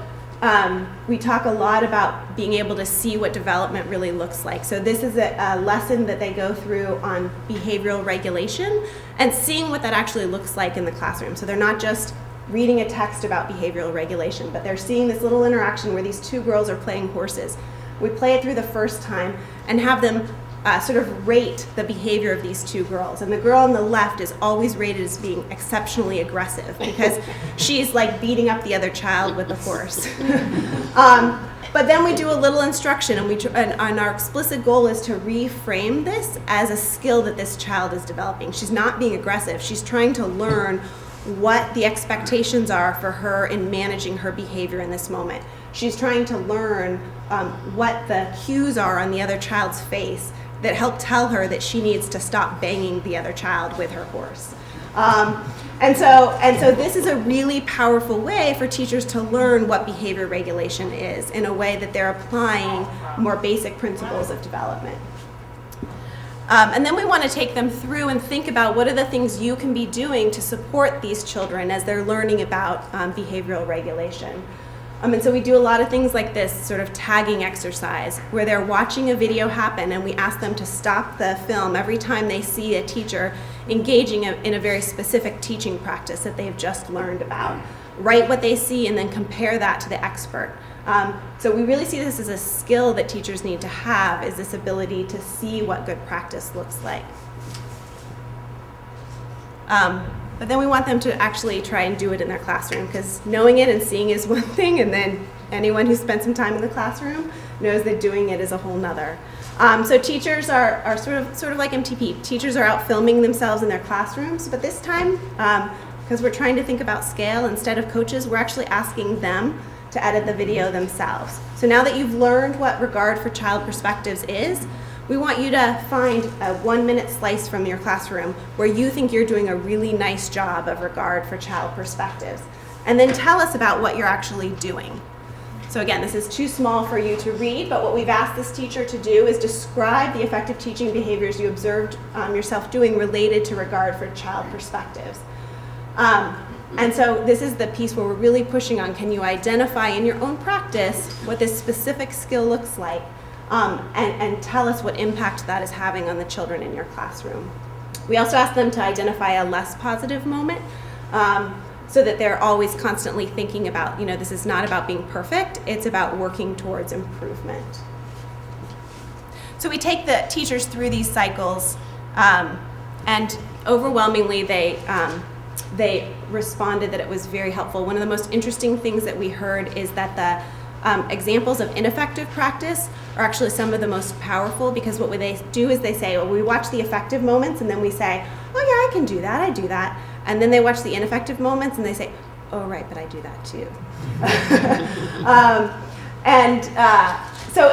we talk a lot about being able to see what development really looks like. So this is a lesson that they go through on behavioral regulation and seeing what that actually looks like in the classroom. So they're not just reading a text about behavioral regulation, but they're seeing this little interaction where these 2 girls are playing horses. We play it through the first time and have them sort of rate the behavior of these 2 girls. And the girl on the left is always rated as being exceptionally aggressive because she's like beating up the other child with the horse. But then we do a little instruction, and our explicit goal is to reframe this as a skill that this child is developing. She's not being aggressive. She's trying to learn what the expectations are for her in managing her behavior in this moment. She's trying to learn what the cues are on the other child's face that help tell her that she needs to stop banging the other child with her horse. And so this is a really powerful way for teachers to learn what behavior regulation is in a way that they're applying more basic principles of development. And then we want to take them through and think about what are the things you can be doing to support these children as they're learning about behavioral regulation. And so we do a lot of things like this sort of tagging exercise where they're watching a video happen and we ask them to stop the film every time they see a teacher engaging in a very specific teaching practice that they've just learned about. Write what they see and then compare that to the expert. So we really see this as a skill that teachers need to have, is this ability to see what good practice looks like. But then we want them to actually try and do it in their classroom, because knowing it and seeing is one thing, and then anyone who spent some time in the classroom knows that doing it is a whole nother. So teachers are sort of like MTP. Teachers are out filming themselves in their classrooms, but this time, because we're trying to think about scale, instead of coaches, we're actually asking them to edit the video themselves. So now that you've learned what Regard for Child Perspectives is, we want you to find a 1-minute slice from your classroom where you think you're doing a really nice job of Regard for Child Perspectives. And then tell us about what you're actually doing. So again, this is too small for you to read, but what we've asked this teacher to do is describe the effective teaching behaviors you observed yourself doing related to Regard for Child Perspectives. And so this is the piece where we're really pushing on, can you identify in your own practice what this specific skill looks like, and tell us what impact that is having on the children in your classroom. We also asked them to identify a less positive moment. so that they're always constantly thinking about, this is not about being perfect, it's about working towards improvement. So we take the teachers through these cycles, and overwhelmingly they responded that it was very helpful. One of the most interesting things that we heard is that the examples of ineffective practice are actually some of the most powerful, because what they do is they say, well, we watch the effective moments and then we say, oh yeah, I can do that, I do that. And then they watch the ineffective moments and they say, oh right, but I do that too.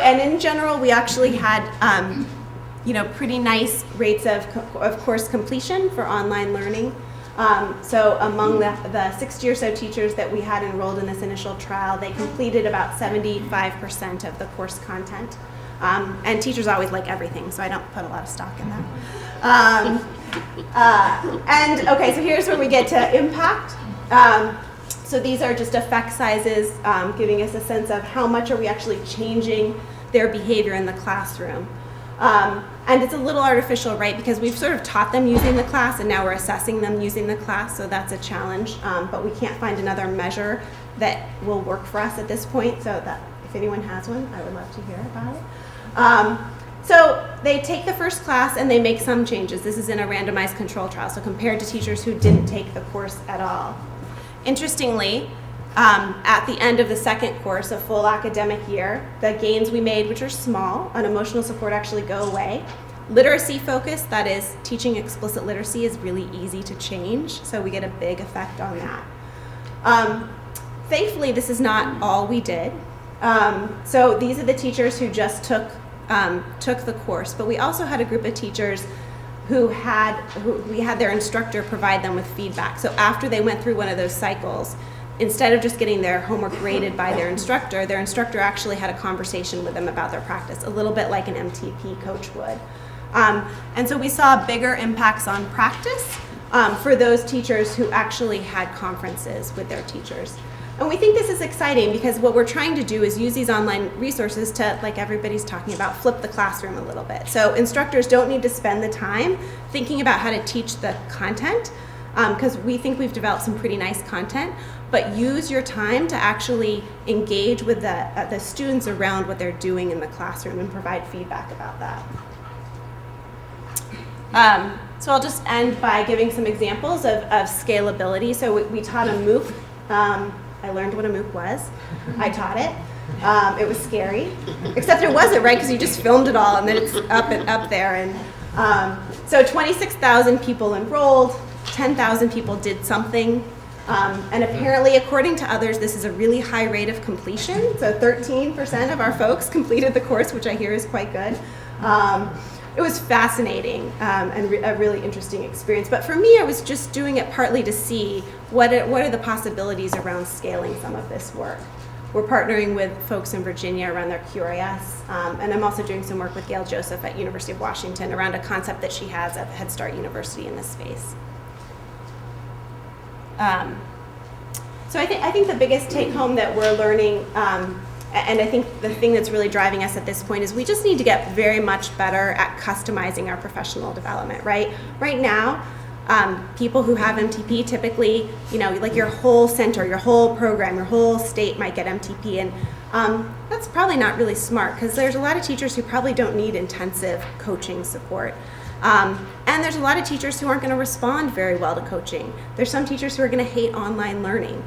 And in general, we actually had pretty nice rates of course completion for online learning. So among the 60 or so teachers that we had enrolled in this initial trial, they completed about 75% of the course content. And teachers always like everything, so I don't put a lot of stock in that. So here's where we get to impact. So these are just effect sizes, giving us a sense of how much are we actually changing their behavior in the classroom. And it's a little artificial, right? Because we've sort of taught them using the class and now we're assessing them using the class, so that's a challenge. But we can't find another measure that will work for us at this point, so that if anyone has one, I would love to hear about it. So they take the first class and they make some changes. This is in a randomized control trial, so compared to teachers who didn't take the course at all. Interestingly, at the end of the second course, a full academic year, the gains we made, which are small, on emotional support actually go away. Literacy focus, that is teaching explicit literacy, is really easy to change, so we get a big effect on that. Thankfully, this is not all we did. So these are the teachers who just took the course, but we also had a group of teachers who we had their instructor provide them with feedback. So after they went through one of those cycles, instead of just getting their homework graded by their instructor actually had a conversation with them about their practice, a little bit like an MTP coach would. And so we saw bigger impacts on practice for those teachers who actually had conferences with their teachers. And we think this is exciting because what we're trying to do is use these online resources to, like everybody's talking about, flip the classroom a little bit. So instructors don't need to spend the time thinking about how to teach the content, because we think we've developed some pretty nice content, but use your time to actually engage with the students around what they're doing in the classroom and provide feedback about that. So I'll just end by giving some examples of scalability. So we taught a MOOC. I learned what a MOOC was. I taught it. It was scary, except it wasn't, right? Because you just filmed it all and then it's up there. And so 26,000 people enrolled, 10,000 people did something. And apparently, according to others, this is a really high rate of completion. So 13% of our folks completed the course, which I hear is quite good. It was fascinating and a really interesting experience. But for me, I was just doing it partly to see what are the possibilities around scaling some of this work. We're partnering with folks in Virginia around their QRS, and I'm also doing some work with Gail Joseph at University of Washington around a concept that she has at Head Start University in this space. So I think the biggest take home that we're learning, and I think the thing that's really driving us at this point, is we just need to get very much better at customizing our professional development, right? Right now, people who have MTP typically, like your whole center, your whole program, your whole state might get MTP, and that's probably not really smart, because there's a lot of teachers who probably don't need intensive coaching support. And there's a lot of teachers who aren't going to respond very well to coaching. There's some teachers who are going to hate online learning.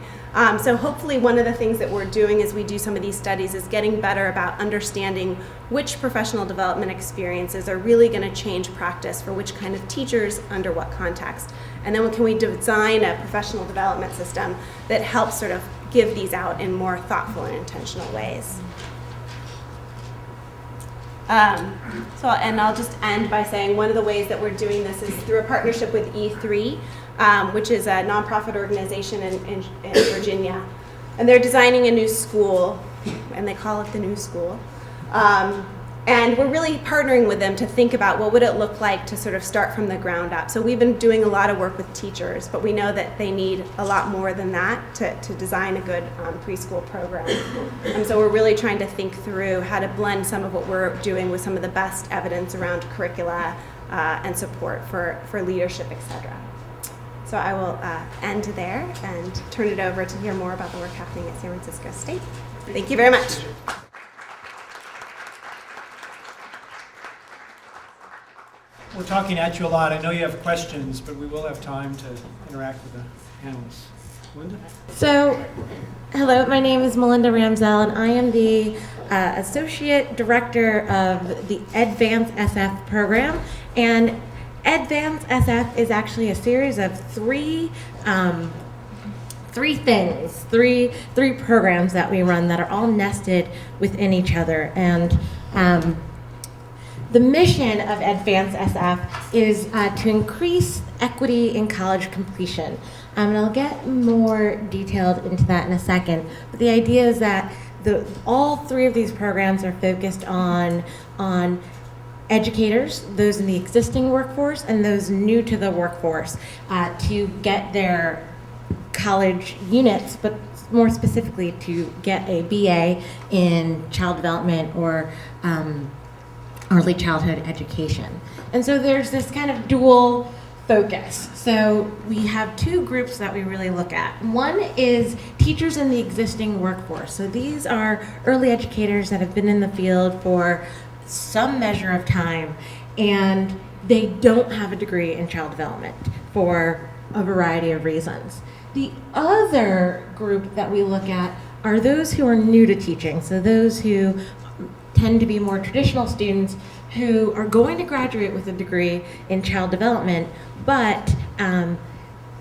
So hopefully one of the things that we're doing as we do some of these studies is getting better about understanding which professional development experiences are really going to change practice for which kind of teachers under what context. And then can we design a professional development system that helps sort of give these out in more thoughtful and intentional ways. And I'll just end by saying one of the ways that we're doing this is through a partnership with E3, which is a nonprofit organization in Virginia. And they're designing a new school, and they call it the New School. And we're really partnering with them to think about what would it look like to sort of start from the ground up. So we've been doing a lot of work with teachers, but we know that they need a lot more than that to design a good preschool program. And so we're really trying to think through how to blend some of what we're doing with some of the best evidence around curricula and support for leadership, et cetera. So I will end there and turn it over to hear more about the work happening at San Francisco State. Thank you very much. We're talking at you a lot. I know you have questions, but we will have time to interact with the panelists. Linda? So, hello, my name is Melinda Ramzel, and I am the Associate Director of the Advanced SF program. And Advanced SF is actually a series of three programs that we run that are all nested within each other. And the mission of Advanced SF is to increase equity in college completion. And I'll get more detailed into that in a second. But the idea is that all three of these programs are focused on educators, those in the existing workforce and those new to the workforce, to get their college units, but more specifically to get a BA in child development or early childhood education. And so there's this kind of dual focus. So we have two groups that we really look at. One is teachers in the existing workforce. So these are early educators that have been in the field for some measure of time, and they don't have a degree in child development for a variety of reasons. The other group that we look at are those who are new to teaching. So those who tend to be more traditional students who are going to graduate with a degree in child development, but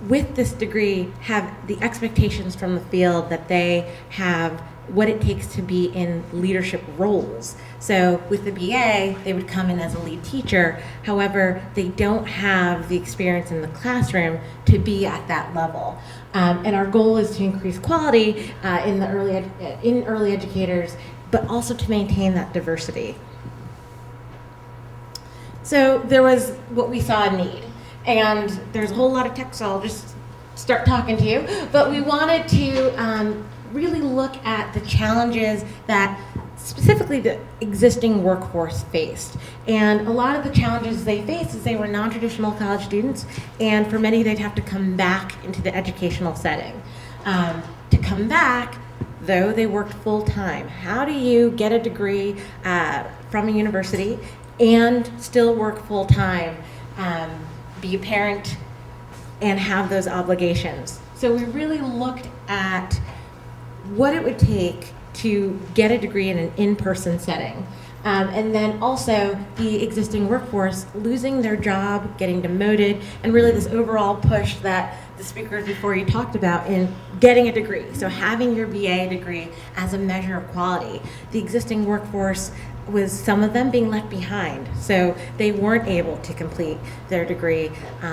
with this degree have the expectations from the field that they have what it takes to be in leadership roles. So with the BA, they would come in as a lead teacher. However, they don't have the experience in the classroom to be at that level. And our goal is to increase quality in early educators, but also to maintain that diversity. So there was what we saw a need, and there's a whole lot of text, so I'll just start talking to you. But we wanted to really look at the challenges that specifically the existing workforce faced. And a lot of the challenges they faced is they were non-traditional college students, and for many they'd have to come back into the educational setting. To come back, though, they worked full-time. How do you get a degree from a university and still work full-time, be a parent, and have those obligations? So we really looked at what it would take to get a degree in an in-person setting. And then also the existing workforce losing their job, getting demoted, and really this overall push that the speakers before you talked about in getting a degree. So having your BA degree as a measure of quality. The existing workforce was some of them being left behind. So they weren't able to complete their degree.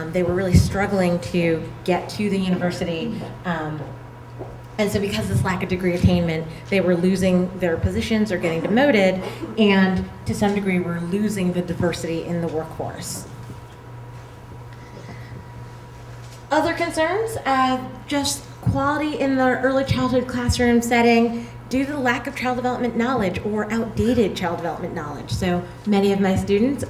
They were really struggling to get to the university. And so because of this lack of degree attainment, they were losing their positions or getting demoted, and to some degree were losing the diversity in the workforce. Other concerns, just quality in the early childhood classroom setting due to the lack of child development knowledge or outdated child development knowledge. So many of my students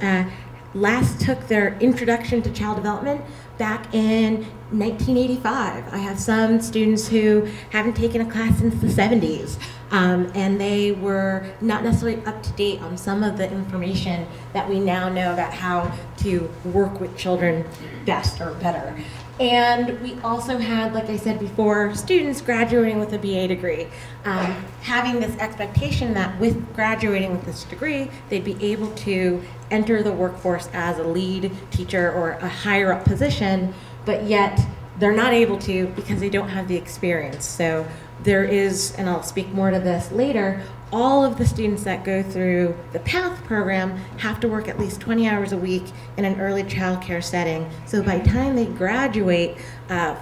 last took their introduction to child development back in 1985. I have some students who haven't taken a class since the 70s, and they were not necessarily up to date on some of the information that we now know about how to work with children best or better. And we also had, like I said before, students graduating with a BA degree, having this expectation that with graduating with this degree, they'd be able to enter the workforce as a lead teacher or a higher up position, but yet they're not able to because they don't have the experience. So there is, and I'll speak more to this later, all of the students that go through the PATH program have to work at least 20 hours a week in an early child care setting. So by the time they graduate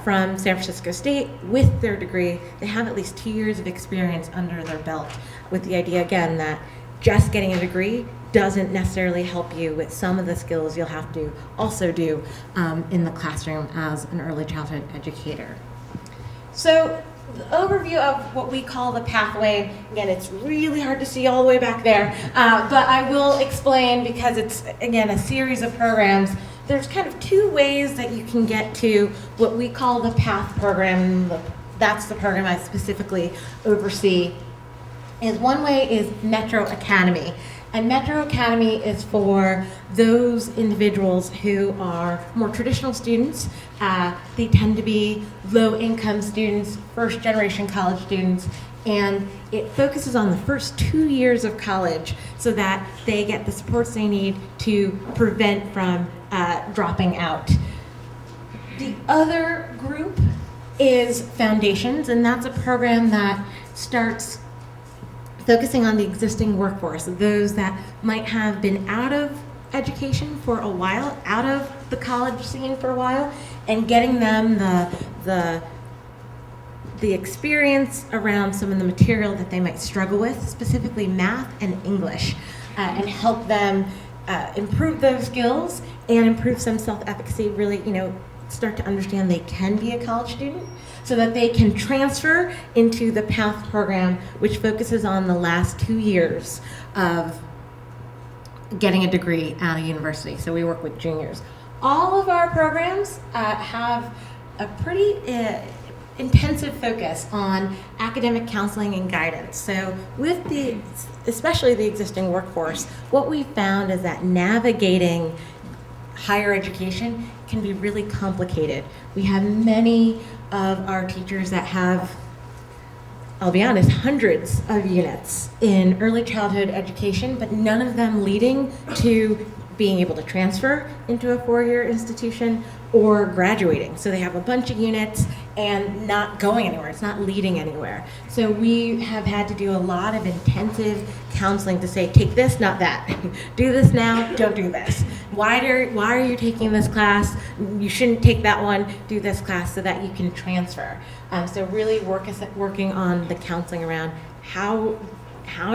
from San Francisco State with their degree, they have at least 2 years of experience under their belt, with the idea, again, that just getting a degree doesn't necessarily help you with some of the skills you'll have to also do in the classroom as an early childhood educator. So the overview of what we call the pathway, again, it's really hard to see all the way back there, but I will explain because it's, again, a series of programs there's kind of two ways that you can get to what we call the PATH program. That's the program I specifically oversee. One way is Metro Academy. And Metro Academy is for those individuals who are more traditional students. They tend to be low-income students, first-generation college students, and it focuses on the first 2 years of college so that they get the supports they need to prevent from dropping out. The other group is Foundations, and that's a program that starts focusing on the existing workforce, those that might have been out of education for a while, out of the college scene for a while, and getting them the experience around some of the material that they might struggle with, specifically math and English, and help them improve those skills and improve some self-efficacy, really, start to understand they can be a college student, so that they can transfer into the PATH program, which focuses on the last 2 years of getting a degree out of university. So we work with juniors. All of our programs have a pretty intensive focus on academic counseling and guidance. So with especially the existing workforce, what we found is that navigating higher education can be really complicated. We have many of our teachers that have, I'll be honest, hundreds of units in early childhood education, but none of them leading to being able to transfer into a 4-year institution or graduating. So they have a bunch of units and not going anywhere. It's not leading anywhere. So we have had to do a lot of intensive counseling to say, take this, not that. Do this now, don't do this. Why are you taking this class? You shouldn't take that one. Do this class so that you can transfer. So really working on the counseling around how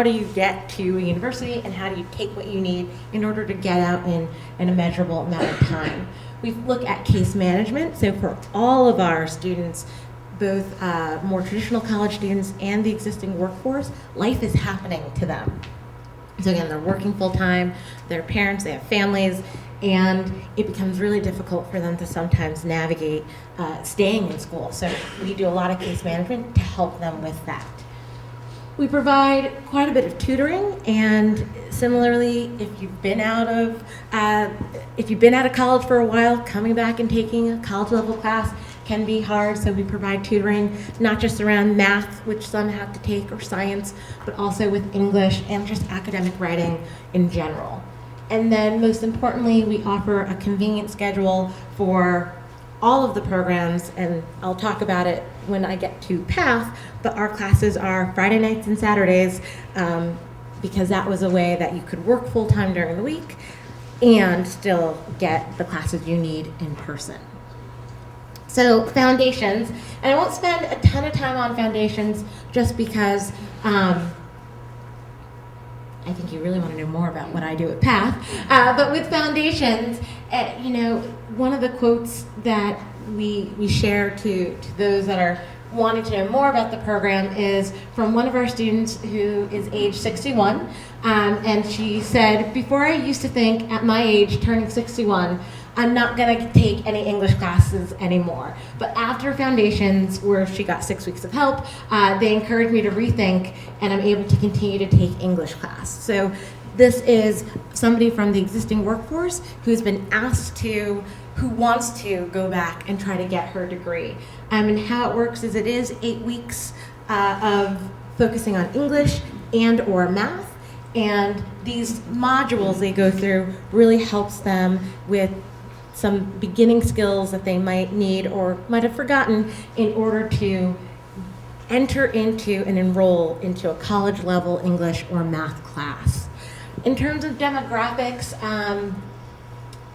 do you get to a university and how do you take what you need in order to get out in a measurable amount of time. We look at case management. So for all of our students, both more traditional college students and the existing workforce, life is happening to them. So again, they're working full time, they're parents, they have families, and it becomes really difficult for them to sometimes navigate staying in school. So we do a lot of case management to help them with that. We provide quite a bit of tutoring, and similarly, if you've been out of college for a while, coming back and taking a college level class can be hard. So we provide tutoring not just around math, which some have to take, or science, but also with English and just academic writing in general. And then most importantly, we offer a convenient schedule for all of the programs, and I'll talk about it when I get to PATH, but our classes are Friday nights and Saturdays because that was a way that you could work full-time during the week and still get the classes you need in person. So Foundations, and I won't spend a ton of time on Foundations just because I think you really want to know more about what I do at PATH. But with Foundations, one of the quotes that we share to those that are wanting to know more about the program is from one of our students who is age 61. And she said, before I used to think at my age, turning 61, I'm not going to take any English classes anymore. But after Foundations, where she got 6 weeks of help, they encouraged me to rethink, and I'm able to continue to take English class. So this is somebody from the existing workforce who's been asked who wants to go back and try to get her degree. And how it works is it is 8 weeks of focusing on English and or math. And these modules they go through really helps them with some beginning skills that they might need or might have forgotten in order to enter into and enroll into a college level English or math class. In terms of demographics,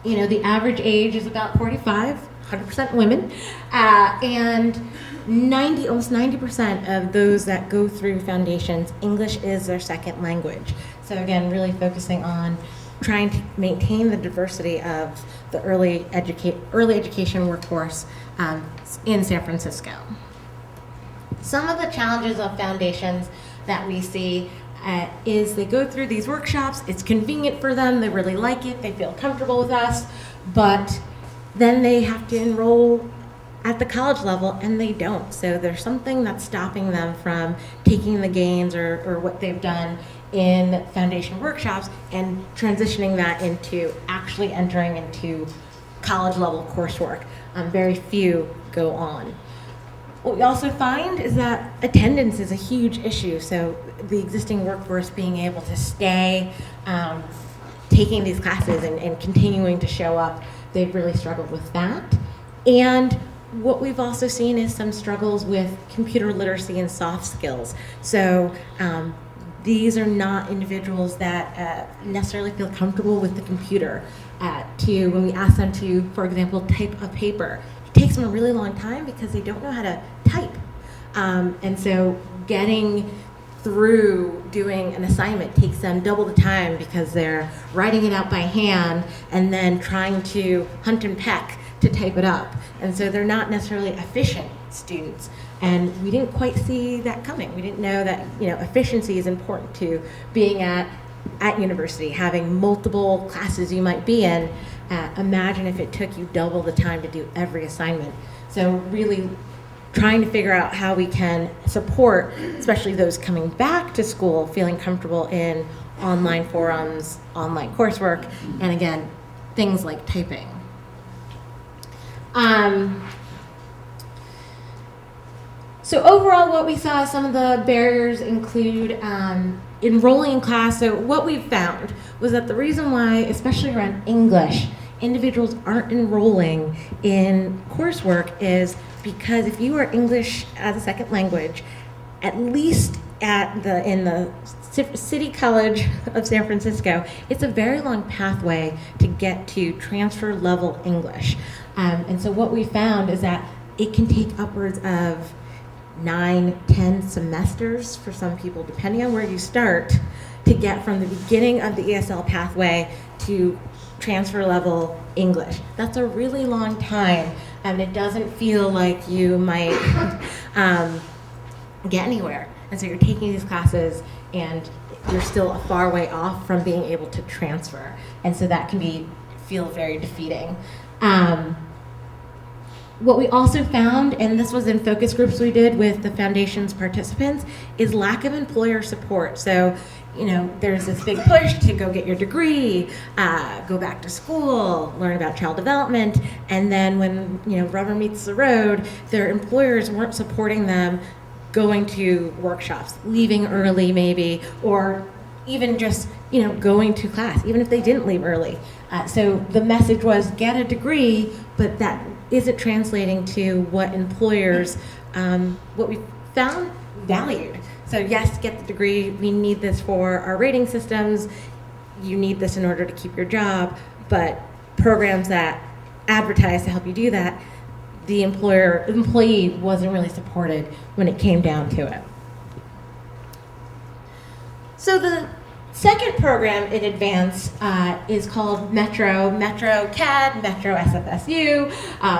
the average age is about 45, 100% women, and almost 90% of those that go through Foundations, English is their second language. So again, really focusing on trying to maintain the diversity of the early education workforce in San Francisco. Some of the challenges of Foundations that we see is they go through these workshops, it's convenient for them, they really like it, they feel comfortable with us, but then they have to enroll at the college level, and they don't. So there's something that's stopping them from taking the gains or what they've done in foundation workshops and transitioning that into actually entering into college level coursework. Very few go on. What we also find is that attendance is a huge issue. So the existing workforce being able to stay taking these classes and continuing to show up, they've really struggled with that. And what we've also seen is some struggles with computer literacy and soft skills. So these are not individuals that necessarily feel comfortable with the computer. When we ask them to, for example, type a paper, it takes them a really long time because they don't know how to type. And so getting through doing an assignment takes them double the time because they're writing it out by hand and then trying to hunt and peck to type it up. And so they're not necessarily efficient students. And we didn't quite see that coming. We didn't know that, efficiency is important to being at university, having multiple classes you might be in. Imagine if it took you double the time to do every assignment. So really trying to figure out how we can support, especially those coming back to school, feeling comfortable in online forums, online coursework, and again, things like typing. So overall, what we saw, some of the barriers include enrolling in class. So what we've found was that the reason why, especially around English, individuals aren't enrolling in coursework is because if you are English as a second language, at least in the City College of San Francisco, it's a very long pathway to get to transfer level English. And so what we found is that it can take upwards of 9-10 semesters for some people, depending on where you start, to get from the beginning of the ESL pathway to transfer level English. That's a really long time, and it doesn't feel like you might get anywhere. And so you're taking these classes and you're still a far way off from being able to transfer. And so that can feel very defeating. What we also found, and this was in focus groups we did with the foundation's participants, is lack of employer support. So, there's this big push to go get your degree, go back to school, learn about child development, and then when, rubber meets the road, their employers weren't supporting them going to workshops, leaving early maybe, or even just, going to class, even if they didn't leave early. So the message was get a degree, but that isn't translating to what employers, what we found, valued. So yes, get the degree, we need this for our rating systems, you need this in order to keep your job, but programs that advertise to help you do that, the employee wasn't really supported when it came down to it. So the second program in advance is called Metro CAD, Metro SFSU,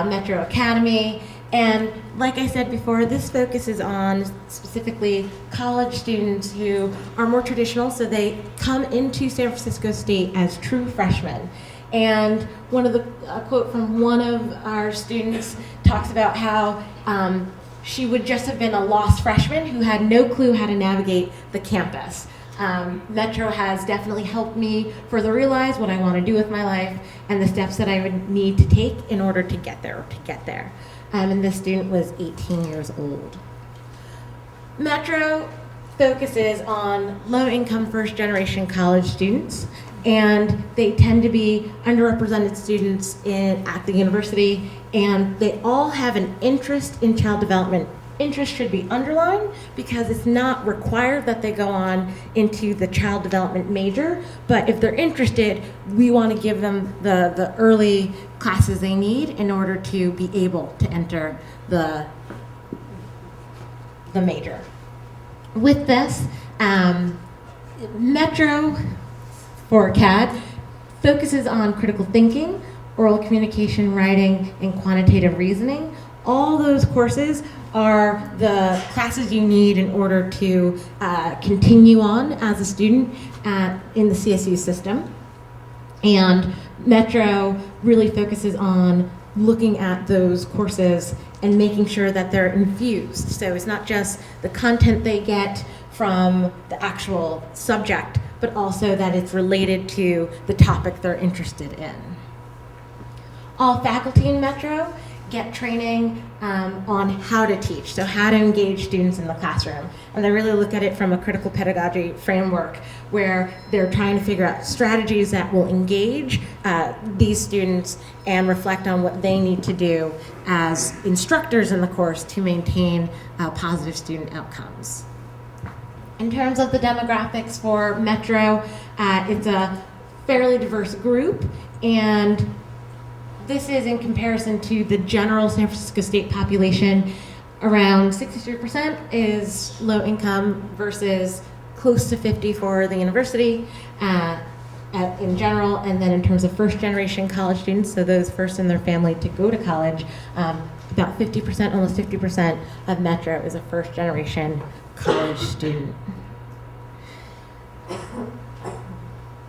Metro Academy. And like I said before, this focuses on specifically college students who are more traditional, so they come into San Francisco State as true freshmen. And one of the quote from one of our students talks about how she would just have been a lost freshman who had no clue how to navigate the campus. Metro has definitely helped me further realize what I want to do with my life and the steps that I would need to take in order to get there. And this student was 18 years old. Metro focuses on low-income first-generation college students, and they tend to be underrepresented students at the university, and they all have an interest in child development. Interest should be underlined because it's not required that they go on into the child development major, but if they're interested, we want to give them the early classes they need in order to be able to enter the major. With this, Metro for CAD focuses on critical thinking, oral communication, writing, and quantitative reasoning. All those courses are the classes you need in order to continue on as a student in the CSU system. And Metro really focuses on looking at those courses and making sure that they're infused. So it's not just the content they get from the actual subject, but also that it's related to the topic they're interested in. All faculty in Metro get training on how to teach, so how to engage students in the classroom. And they really look at it from a critical pedagogy framework where they're trying to figure out strategies that will engage these students and reflect on what they need to do as instructors in the course to maintain positive student outcomes. In terms of the demographics for Metro, it's a fairly diverse group, and this is in comparison to the general San Francisco State population. Around 63% is low income versus close to 50 for the university in general. And then in terms of first generation college students, so those first in their family to go to college, about 50%, almost 50% of Metro is a first generation college student.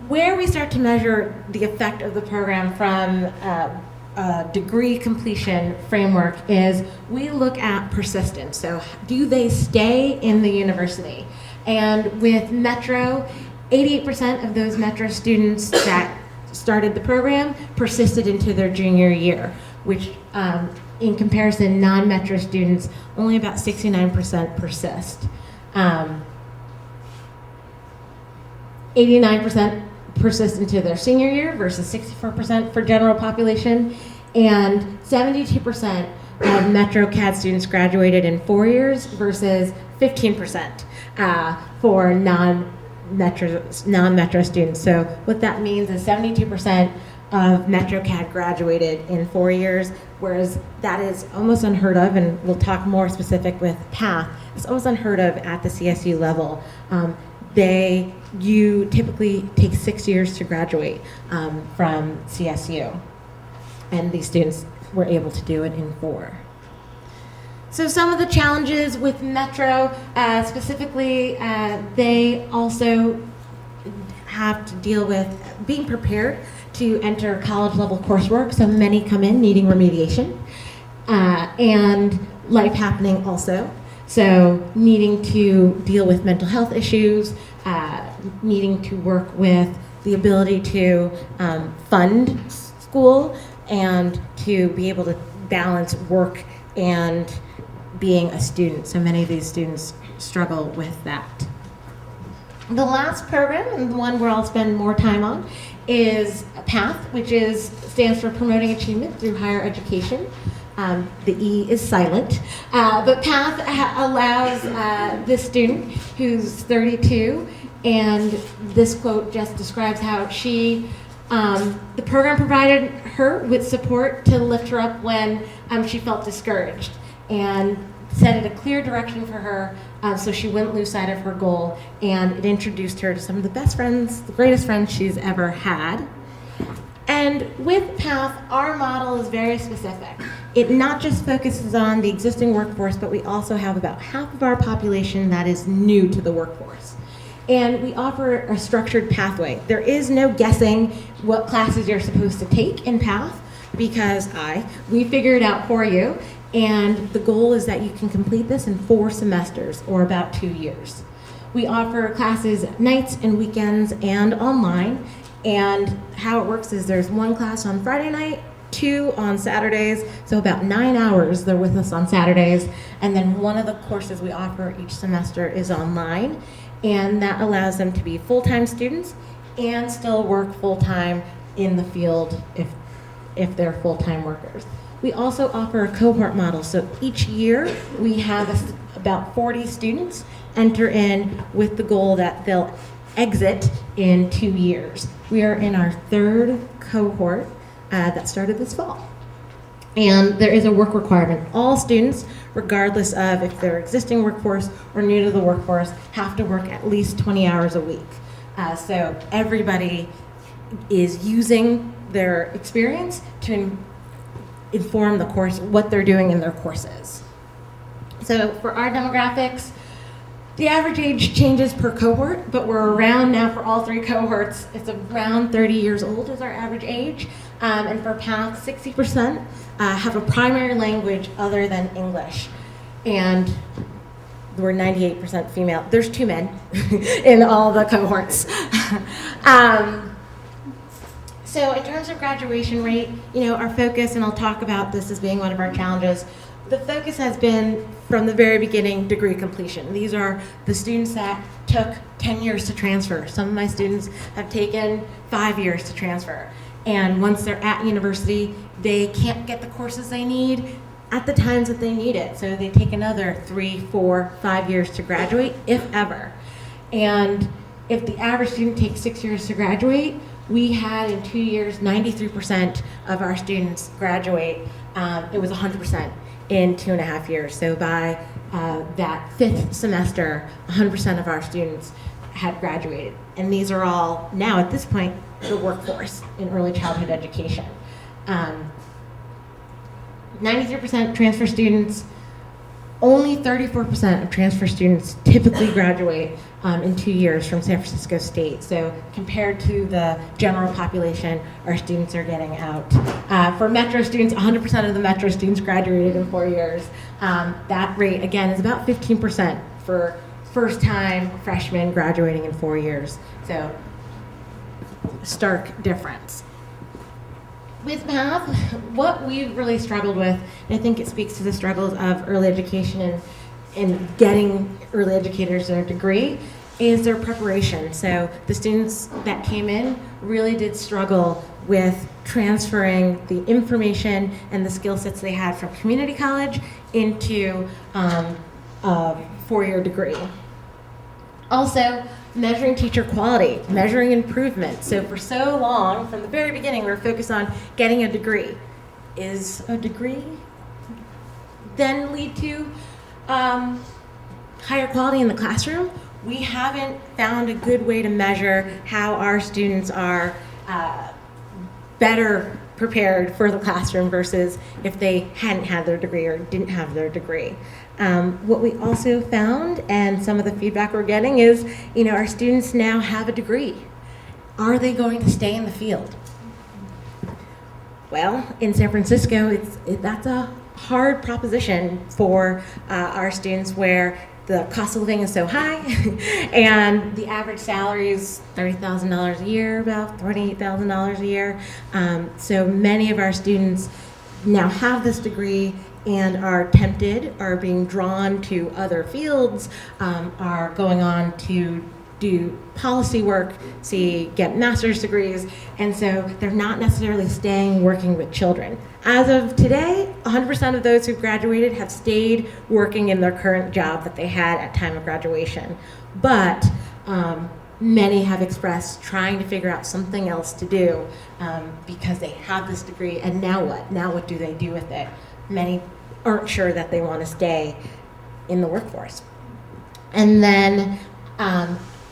Where we start to measure the effect of the program from degree completion framework is we look at persistence. So do they stay in the university? And with Metro, 88% of those Metro students that started the program persisted into their junior year, which in comparison, non-Metro students, only about 69% persist. 89% persist into their senior year versus 64% for general population, and 72% of Metro CAD students graduated in 4 years versus 15% for non-Metro students. So what that means is 72% of Metro CAD graduated in 4 years, whereas that is almost unheard of, and we'll talk more specific with PATH, it's almost unheard of at the CSU level. You typically take 6 years to graduate from CSU, and these students were able to do it in 4. So some of the challenges with Metro, specifically, they also have to deal with being prepared to enter college level coursework. So many come in needing remediation, and life happening also. So needing to deal with mental health issues, needing to work with the ability to fund school and to be able to balance work and being a student. So many of these students struggle with that. The last program, and the one where I'll spend more time on, is PATH, which stands for Promoting Achievement Through Higher Education. The E is silent, but PATH allows this student who's 32, and this quote just describes how the program provided her with support to lift her up when she felt discouraged, and set a clear direction for her so she wouldn't lose sight of her goal, and it introduced her to some of the best friends, the greatest friends she's ever had. And with PATH, our model is very specific. It not just focuses on the existing workforce, but we also have about half of our population that is new to the workforce. And we offer a structured pathway. There is no guessing what classes you're supposed to take in PATH, because we figure it out for you. And the goal is that you can complete this in 4 semesters, or about 2 years. We offer classes nights and weekends and online. And how it works is there's 1 class on Friday night, 2 on Saturdays, so about 9 hours they're with us on Saturdays. And then one of the courses we offer each semester is online, and that allows them to be full-time students and still work full-time in the field if they're full-time workers. We also offer a cohort model, so each year we have about 40 students enter in with the goal that they'll exit in 2 years. We are in our 3rd cohort that started this fall. And there is a work requirement. All students, regardless of if they're existing workforce or new to the workforce, have to work at least 20 hours a week. So everybody is using their experience to inform the course, what they're doing in their courses. So for our demographics, The average age changes per cohort, but we're around now for all 3 cohorts. It's around 30 years old is our average age. And for PATH, 60% have a primary language other than English. And we're 98% female. There's 2 men in all the cohorts. So in terms of graduation rate, our focus, and I'll talk about this as being one of our challenges, the focus has been from the very beginning degree completion. These are the students that took 10 years to transfer. Some of my students have taken 5 years to transfer. And once they're at university, they can't get the courses they need at the times that they need it. So they take another 3, 4, 5 years to graduate, if ever. And if the average student takes 6 years to graduate, we had in 2 years, 93% of our students graduate. It was 100% in 2.5 years. So by that 5th semester, 100% of our students had graduated. And these are all now at this point, the workforce in early childhood education. 93% transfer students, only 34% of transfer students typically graduate in 2 years from San Francisco State. So compared to the general population, our students are getting out. For Metro students, 100% of the Metro students graduated in 4 years. That rate, again, is about 15% for first-time freshmen graduating in 4 years. So stark difference. With math, what we've really struggled with, and I think it speaks to the struggles of early education and getting early educators their degree, is their preparation. So the students that came in really did struggle with transferring the information and the skill sets they had from community college into a 4-year degree. Also, measuring teacher quality, measuring improvement. So for so long, from the very beginning, we were focused on getting a degree. Is a degree then lead to higher quality in the classroom? We haven't found a good way to measure how our students are better prepared for the classroom versus if they hadn't had their degree or didn't have their degree. What we also found, and some of the feedback we're getting, is our students now have a degree. Are they going to stay in the field? Well, in San Francisco, that's a hard proposition for our students, where the cost of living is so high and the average salary is $30,000 a year, about $28,000 a year. So many of our students now have this degree and are tempted, are being drawn to other fields, are going on to do policy work, get master's degrees, and so they're not necessarily staying working with children. As of today, 100% of those who graduated have stayed working in their current job that they had at time of graduation. But many have expressed trying to figure out something else to do because they have this degree, and now what? Now what do they do with it? Many aren't sure that they want to stay in the workforce. And then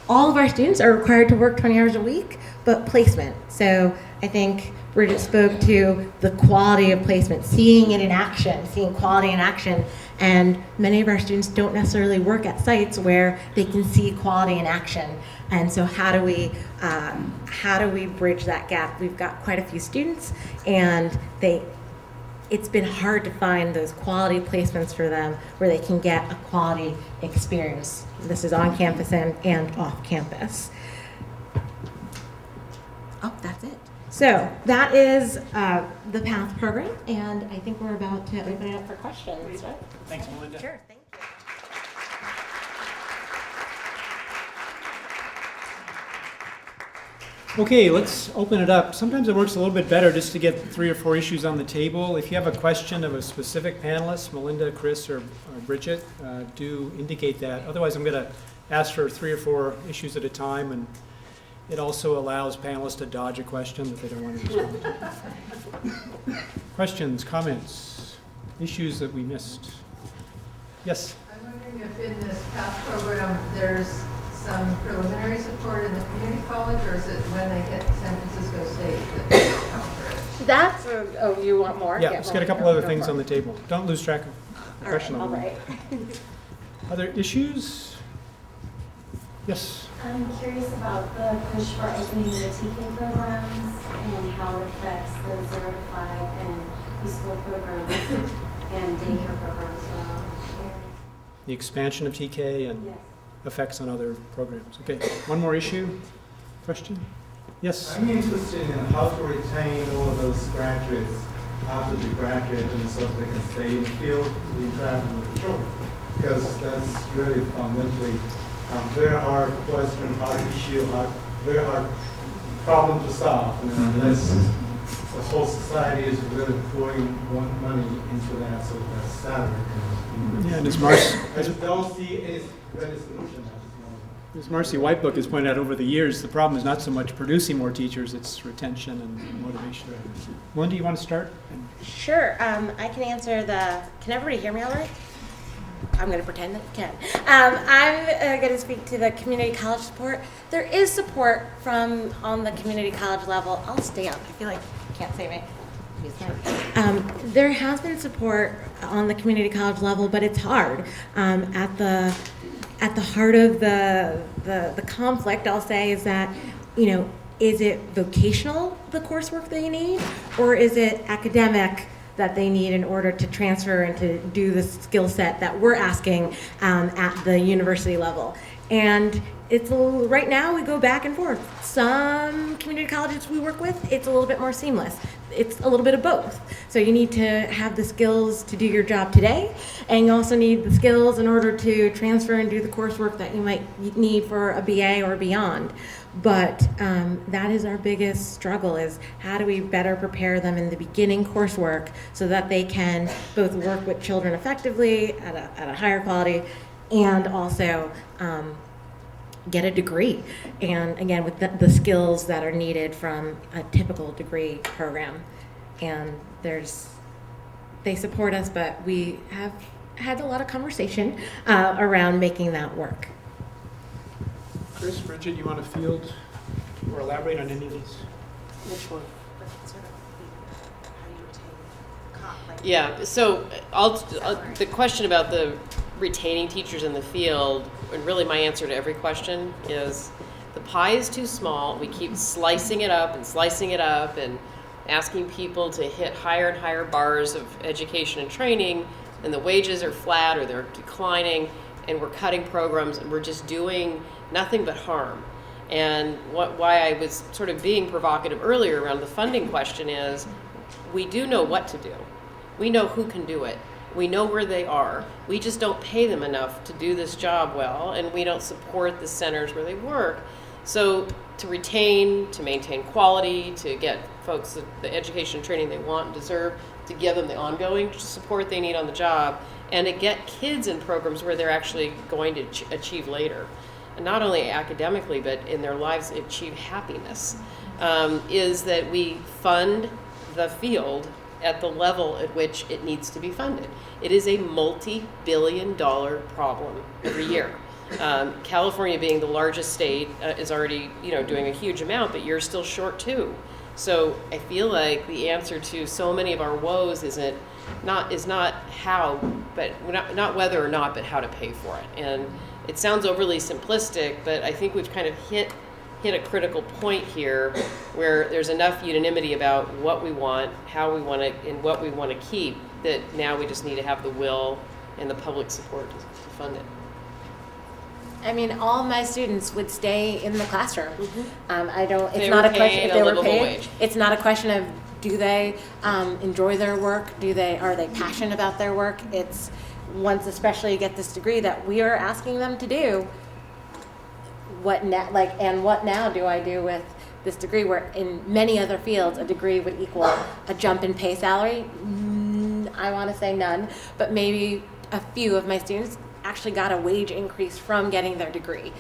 all of our students are required to work 20 hours a week, but placement. So I think Bridget spoke to the quality of placement, seeing it in action, seeing quality in action. And many of our students don't necessarily work at sites where they can see quality in action. And so how do we bridge that gap? We've got quite a few students, and it's been hard to find those quality placements for them where they can get a quality experience. This is on campus and off campus. Oh, that's it. So that is the PATH program, and I think we're about to open it up for questions, right? Thanks, Melinda. Sure, thank you. Okay, let's open it up. Sometimes it works a little bit better just to get 3 or 4 issues on the table. If you have a question of a specific panelist, Melinda, Kris, or Bridget, do indicate that. Otherwise, I'm going to ask for 3 or 4 issues at a time, and it also allows panelists to dodge a question that they don't want to respond to. Questions, comments, issues that we missed? Yes? I'm wondering if in this PATH program there's some preliminary support in the community college, or is it when they hit San Francisco State that they come for it? That's, oh, you want more? Yeah, let's get a couple other things on the table. Don't lose track of the question. All right. Other issues? Yes. I'm curious about the push for opening the TK programs and how it affects the 0 to 5 and preschool programs and daycare programs as well. The expansion of TK and Yes. effects on other programs. Okay, one more issue? Question? Yes? I'm interested in how to retain all of those graduates after they graduate and so they can stay in the field to interact with the children. Because that's really fundamentally very hard question, hard issue, very hard problem to solve. And unless the whole society is really pouring money into that, so that salary can Yeah, and as Marcy, I just don't see any ready solution at this moment. as Marcy Whitebook has pointed out over the years, the problem is not so much producing more teachers, it's retention and motivation. Melinda, you want to start? Sure. I can answer the. Can everybody hear me all right? I'm going to pretend that you can. I'm going to speak to the community college support. There is support from on the community college level. I'll stay up. I feel like you can't see me. There has been support on the community college level, but it's hard. At the heart of the conflict, I'll say, is that, is it vocational, the coursework they need, or is it academic that they need in order to transfer and to do the skill set that we're asking at the university level? And it's right now we go back and forth. Some community colleges we work with, it's a little bit more seamless. It's a little bit of both. So you need to have the skills to do your job today, and you also need the skills in order to transfer and do the coursework that you might need for a BA or beyond. But that is our biggest struggle, is how do we better prepare them in the beginning coursework so that they can both work with children effectively at a higher quality and also get a degree, and again with the skills that are needed from a typical degree program. And they support us, but we have had a lot of conversation around making that work. Kris, Bridget, you want to field or elaborate on any of these? Which one? Yeah, so the question about the retaining teachers in the field, and really my answer to every question is the pie is too small. We keep slicing it up and asking people to hit higher and higher bars of education and training, and the wages are flat or they're declining, and we're cutting programs, and we're just doing nothing but harm. And why I was sort of being provocative earlier around the funding question is we do know what to do. We know who can do it. We know where they are. We just don't pay them enough to do this job well, and we don't support the centers where they work. So to retain, to maintain quality, to get folks the education and training they want and deserve, to give them the ongoing support they need on the job, and to get kids in programs where they're actually going to achieve later. And not only academically, but in their lives achieve happiness, is that we fund the field at the level at which it needs to be funded. It is a multi-billion-dollar problem every year. California, being the largest state, is already doing a huge amount, but you're still short too. So I feel like the answer to so many of our woes is not how, but not whether or not, but how to pay for it. And it sounds overly simplistic, but I think we've kind of hit a critical point here where there's enough unanimity about what we want, how we want it, and what we want to keep, that now we just need to have the will and the public support to fund it. I mean, all my students would stay in the classroom. Mm-hmm. It's not a question if they were paid. It's not a question of do they enjoy their work? Are they passionate about their work? It's once, especially you get this degree that we are asking them to do. What now do I do with this degree? Where in many other fields, a degree would equal a jump in pay salary. I want to say none, but maybe a few of my students actually got a wage increase from getting their degree.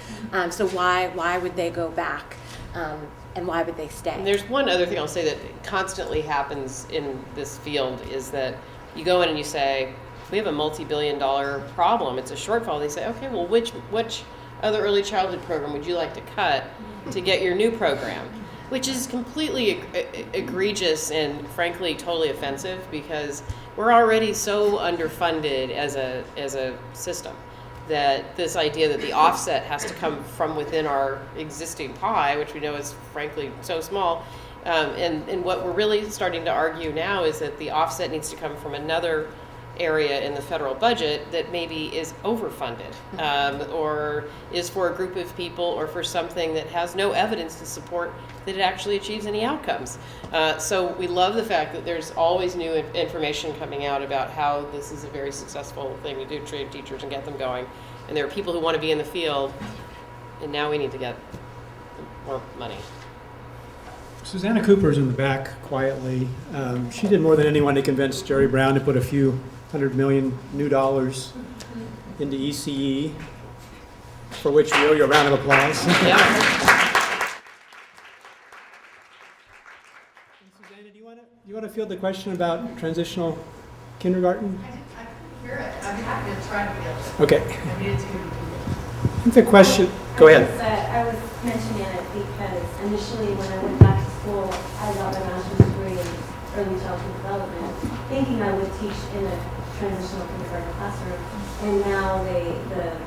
So why would they go back, and why would they stay? And there's one other thing I'll say that constantly happens in this field is that you go in and you say, we have a multi-billion-dollar problem. It's a shortfall. They say, okay, well, which other early childhood program would you like to cut to get your new program? Which is completely egregious and frankly totally offensive, because we're already so underfunded as a system. that this idea that the offset has to come from within our existing pie, which we know is frankly so small, and what we're really starting to argue now is that the offset needs to come from another area in the federal budget that maybe is overfunded, or is for a group of people, or for something that has no evidence to support that it actually achieves any outcomes. So we love the fact that there's always new information coming out about how this is a very successful thing to do, train teachers and get them going. And there are people who want to be in the field, and now we need to get more money. Susanna Cooper's in the back quietly. She did more than anyone to convince Jerry Brown to put a few $100 million new dollars into ECE, for which we owe you a round of applause. Yeah. Susanna, do you want to field the question about transitional kindergarten? I couldn't hear it. I'm happy to try to be able to. Okay. I needed to. I think the question, go ahead. I was mentioning it because initially when I went back to school, I got my master's degree in early childhood development, thinking I would teach in a transitional kindergarten classroom. And now the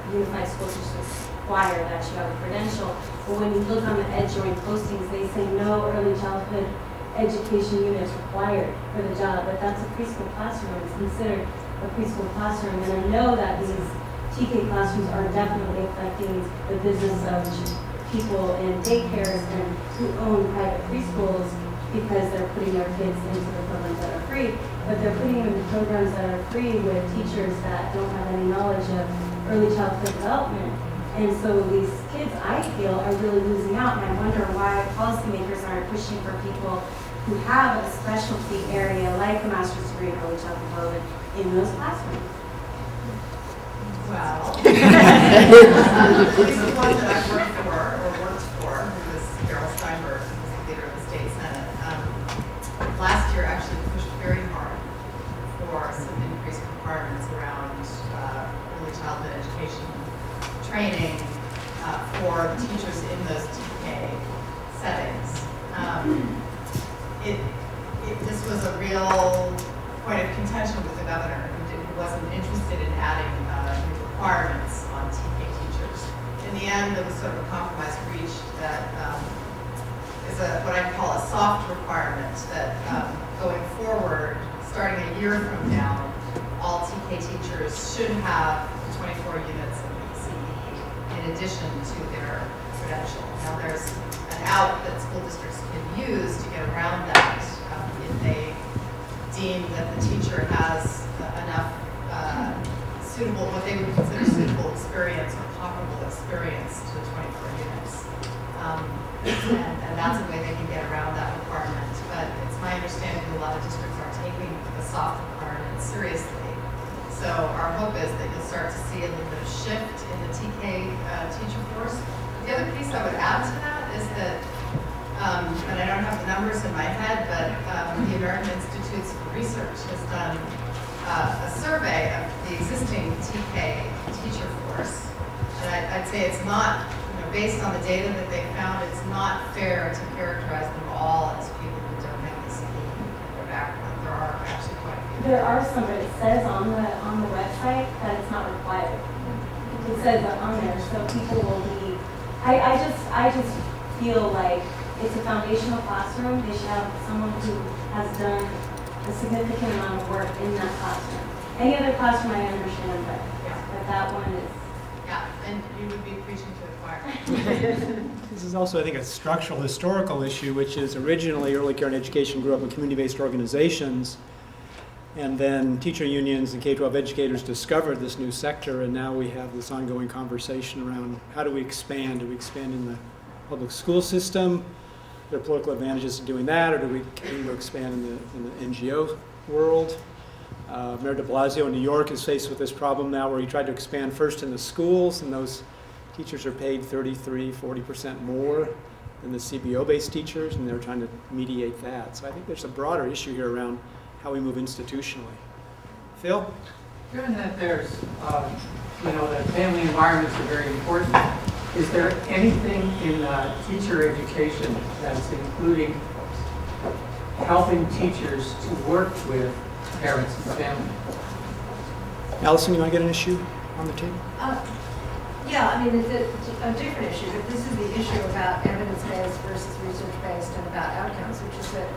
unified school systems require that you have a credential. But when you look on the EdJoin postings, they say no early childhood education units required for the job, but that's a preschool classroom. It's considered a preschool classroom. And I know that these TK classrooms are definitely affecting the business of people in daycares and who own private preschools because they're putting their kids into the programs that are free, but they're putting them in programs that are free with teachers that don't have any knowledge of early childhood development. And so these kids, I feel, are really losing out, and I wonder why policymakers aren't pushing for people who have a specialty area like a master's degree in early childhood development in those classrooms. Well, at least the one that I worked for, who was Carol Steinberg, who was the leader of the state senate, last year actually pushed very hard for some increased requirements around early childhood education training for teachers in those TK settings. This was a real point of contention with the governor, who wasn't interested in adding new requirements on TK teachers. In the end, there was sort of a compromise reached that is what I call a soft requirement that going forward, starting a year from now, all TK teachers should have 24 units of ECE in addition to their credential. Now there's an out that school districts can use to get around that if they deem that the teacher has enough suitable, what they would consider suitable experience or comparable experience to the 24 units. And that's a way they can get around that requirement. But it's my understanding that a lot of districts are taking the soft requirement seriously. So our hope is that you'll start to see a little bit of shift in the TK teacher force. The other piece I would add to that is that, and I don't have the numbers in my head, but the American Institutes for Research has done a survey of the existing TK teacher force. And I'd say it's not, based on the data that they found, it's not fair to characterize them all as people who don't have the CE in their background. There are actually quite a few. There are some, but it says on the website that it's not required. It says that on there, so people will be. I just feel like it's a foundational classroom. They should have someone who has done a significant amount of work in that classroom. Any other classroom I understand, but that one is. Yeah, and you would be preaching to the choir. This is also, I think, a structural historical issue, which is originally early care and education grew up in community-based organizations, and then teacher unions and K-12 educators discovered this new sector, and now we have this ongoing conversation around how do we expand? Do we expand in the public school system? Are there political advantages to doing that, or do we continue to expand in the NGO world? Mayor de Blasio in New York is faced with this problem now where he tried to expand first in the schools, and those teachers are paid 33–40% more than the CBO-based teachers, and they're trying to mediate that. So I think there's a broader issue here around how we move institutionally. Phil? Given that there's, that family environments are very important, is there anything in teacher education that's including helping teachers to work with parents and family? Allison, you want to get an issue? on the table? Yeah, I mean, it's a different issue, but this is the issue about evidence-based versus research-based and about outcomes, which is that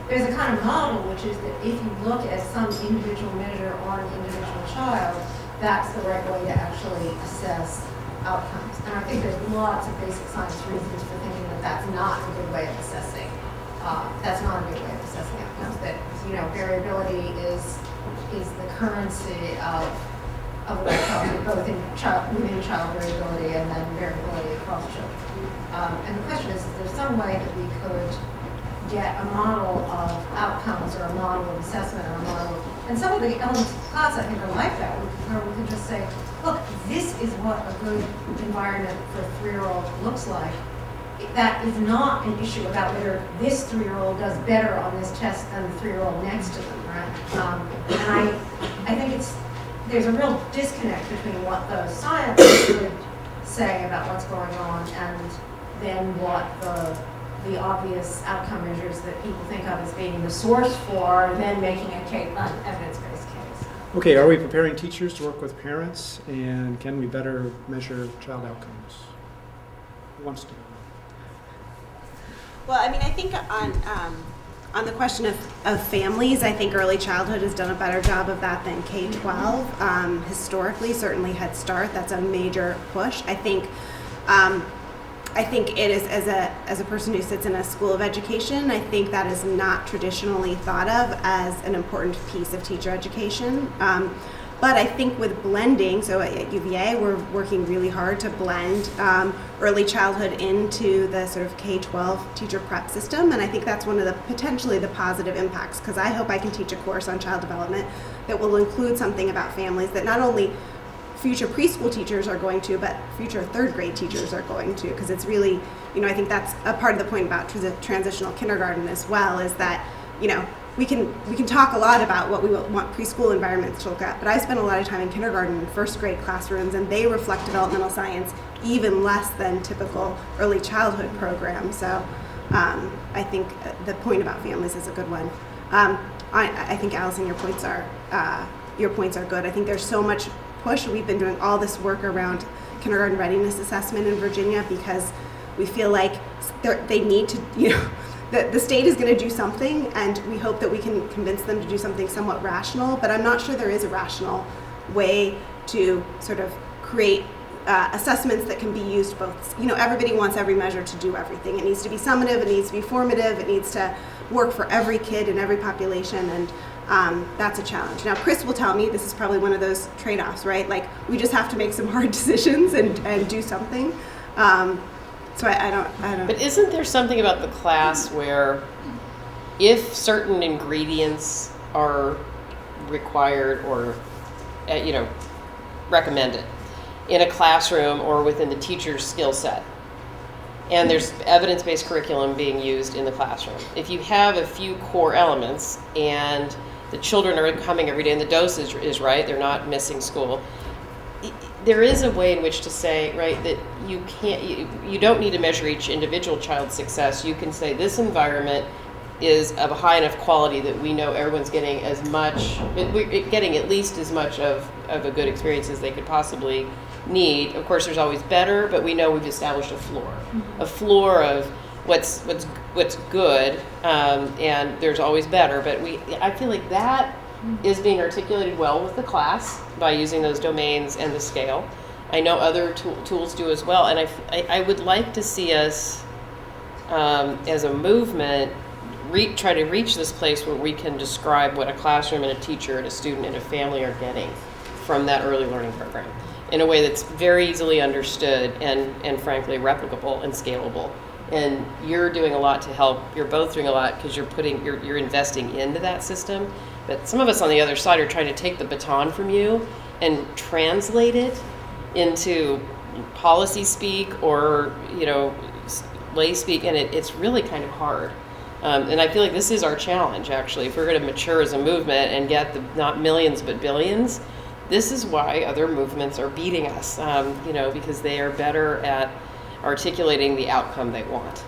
there's a kind of model, which is that if you look at some individual measure on an individual child, that's the right way to actually assess outcomes. And I think there's lots of basic science reasons for thinking that that's not a good way of assessing. That's not a good way of assessing outcomes. That, you know, variability is the currency of childhood, both within child variability and then variability across children. And the question is there some way that we could get a model of outcomes or a model of assessment or a model of, and some of the elements of class I think are like that, where we can just say, look, this is what a good environment for a 3-year-old looks like. That is not an issue about whether this 3-year-old does better on this test than the 3-year-old next to them, right? And I think there's a real disconnect between what the scientists would say about what's going on and then what the obvious outcome measures that people think of as being the source for then making an evidence-based case. Okay, are we preparing teachers to work with parents, and can we better measure child outcomes? Who wants to go? Well, I mean, I think on the question of families, I think early childhood has done a better job of that than K-12. Historically, certainly Head Start, that's a major push. I think it is, as a person who sits in a school of education, I think that is not traditionally thought of as an important piece of teacher education. But I think with blending, so at UVA, we're working really hard to blend early childhood into the sort of K-12 teacher prep system, and I think that's one of the potentially the positive impacts, because I hope I can teach a course on child development that will include something about families that not only future preschool teachers are going to, but future 3rd grade teachers are going to, because it's really, you know, I think that's a part of the point about transitional kindergarten as well, is that, you know, we can talk a lot about what we want preschool environments to look at, but I spent a lot of time in kindergarten and 1st grade classrooms, and they reflect developmental science even less than typical early childhood programs. So I think the point about families is a good one. I think, Allison, your points are good. I think there's so much push. We've been doing all this work around kindergarten readiness assessment in Virginia because we feel like they need to, you know, the state is going to do something, and we hope that we can convince them to do something somewhat rational, but I'm not sure there is a rational way to sort of create assessments that can be used both. You know, everybody wants every measure to do everything. It needs to be summative, it needs to be formative, it needs to work for every kid in every population, and that's a challenge. Now, Kris will tell me this is probably one of those trade-offs, right? Like, we just have to make some hard decisions and do something. So I don't. But isn't there something about the class where if certain ingredients are required or, recommended in a classroom or within the teacher's skill set, and there's evidence-based curriculum being used in the classroom, if you have a few core elements and the children are coming every day and the dosage is right, they're not missing school, there is a way in which to say, right, that you don't need to measure each individual child's success. You can say this environment is of a high enough quality that we know everyone's getting getting at least as much of a good experience as they could possibly need. Of course, there's always better, but we know we've established a floor of what's good, and there's always better. But I feel like that is being articulated well with the class by using those domains and the scale. I know other tools do as well, and I would like to see us, as a movement, try to reach this place where we can describe what a classroom and a teacher and a student and a family are getting from that early learning program in a way that's very easily understood and frankly replicable and scalable. And you're doing a lot to help. You're both doing a lot because you're investing into that system. But some of us on the other side are trying to take the baton from you and translate it into policy speak or, lay speak, and it's really kind of hard. And I feel like this is our challenge, actually. If we're going to mature as a movement and get not millions but billions, this is why other movements are beating us, because they are better at articulating the outcome they want.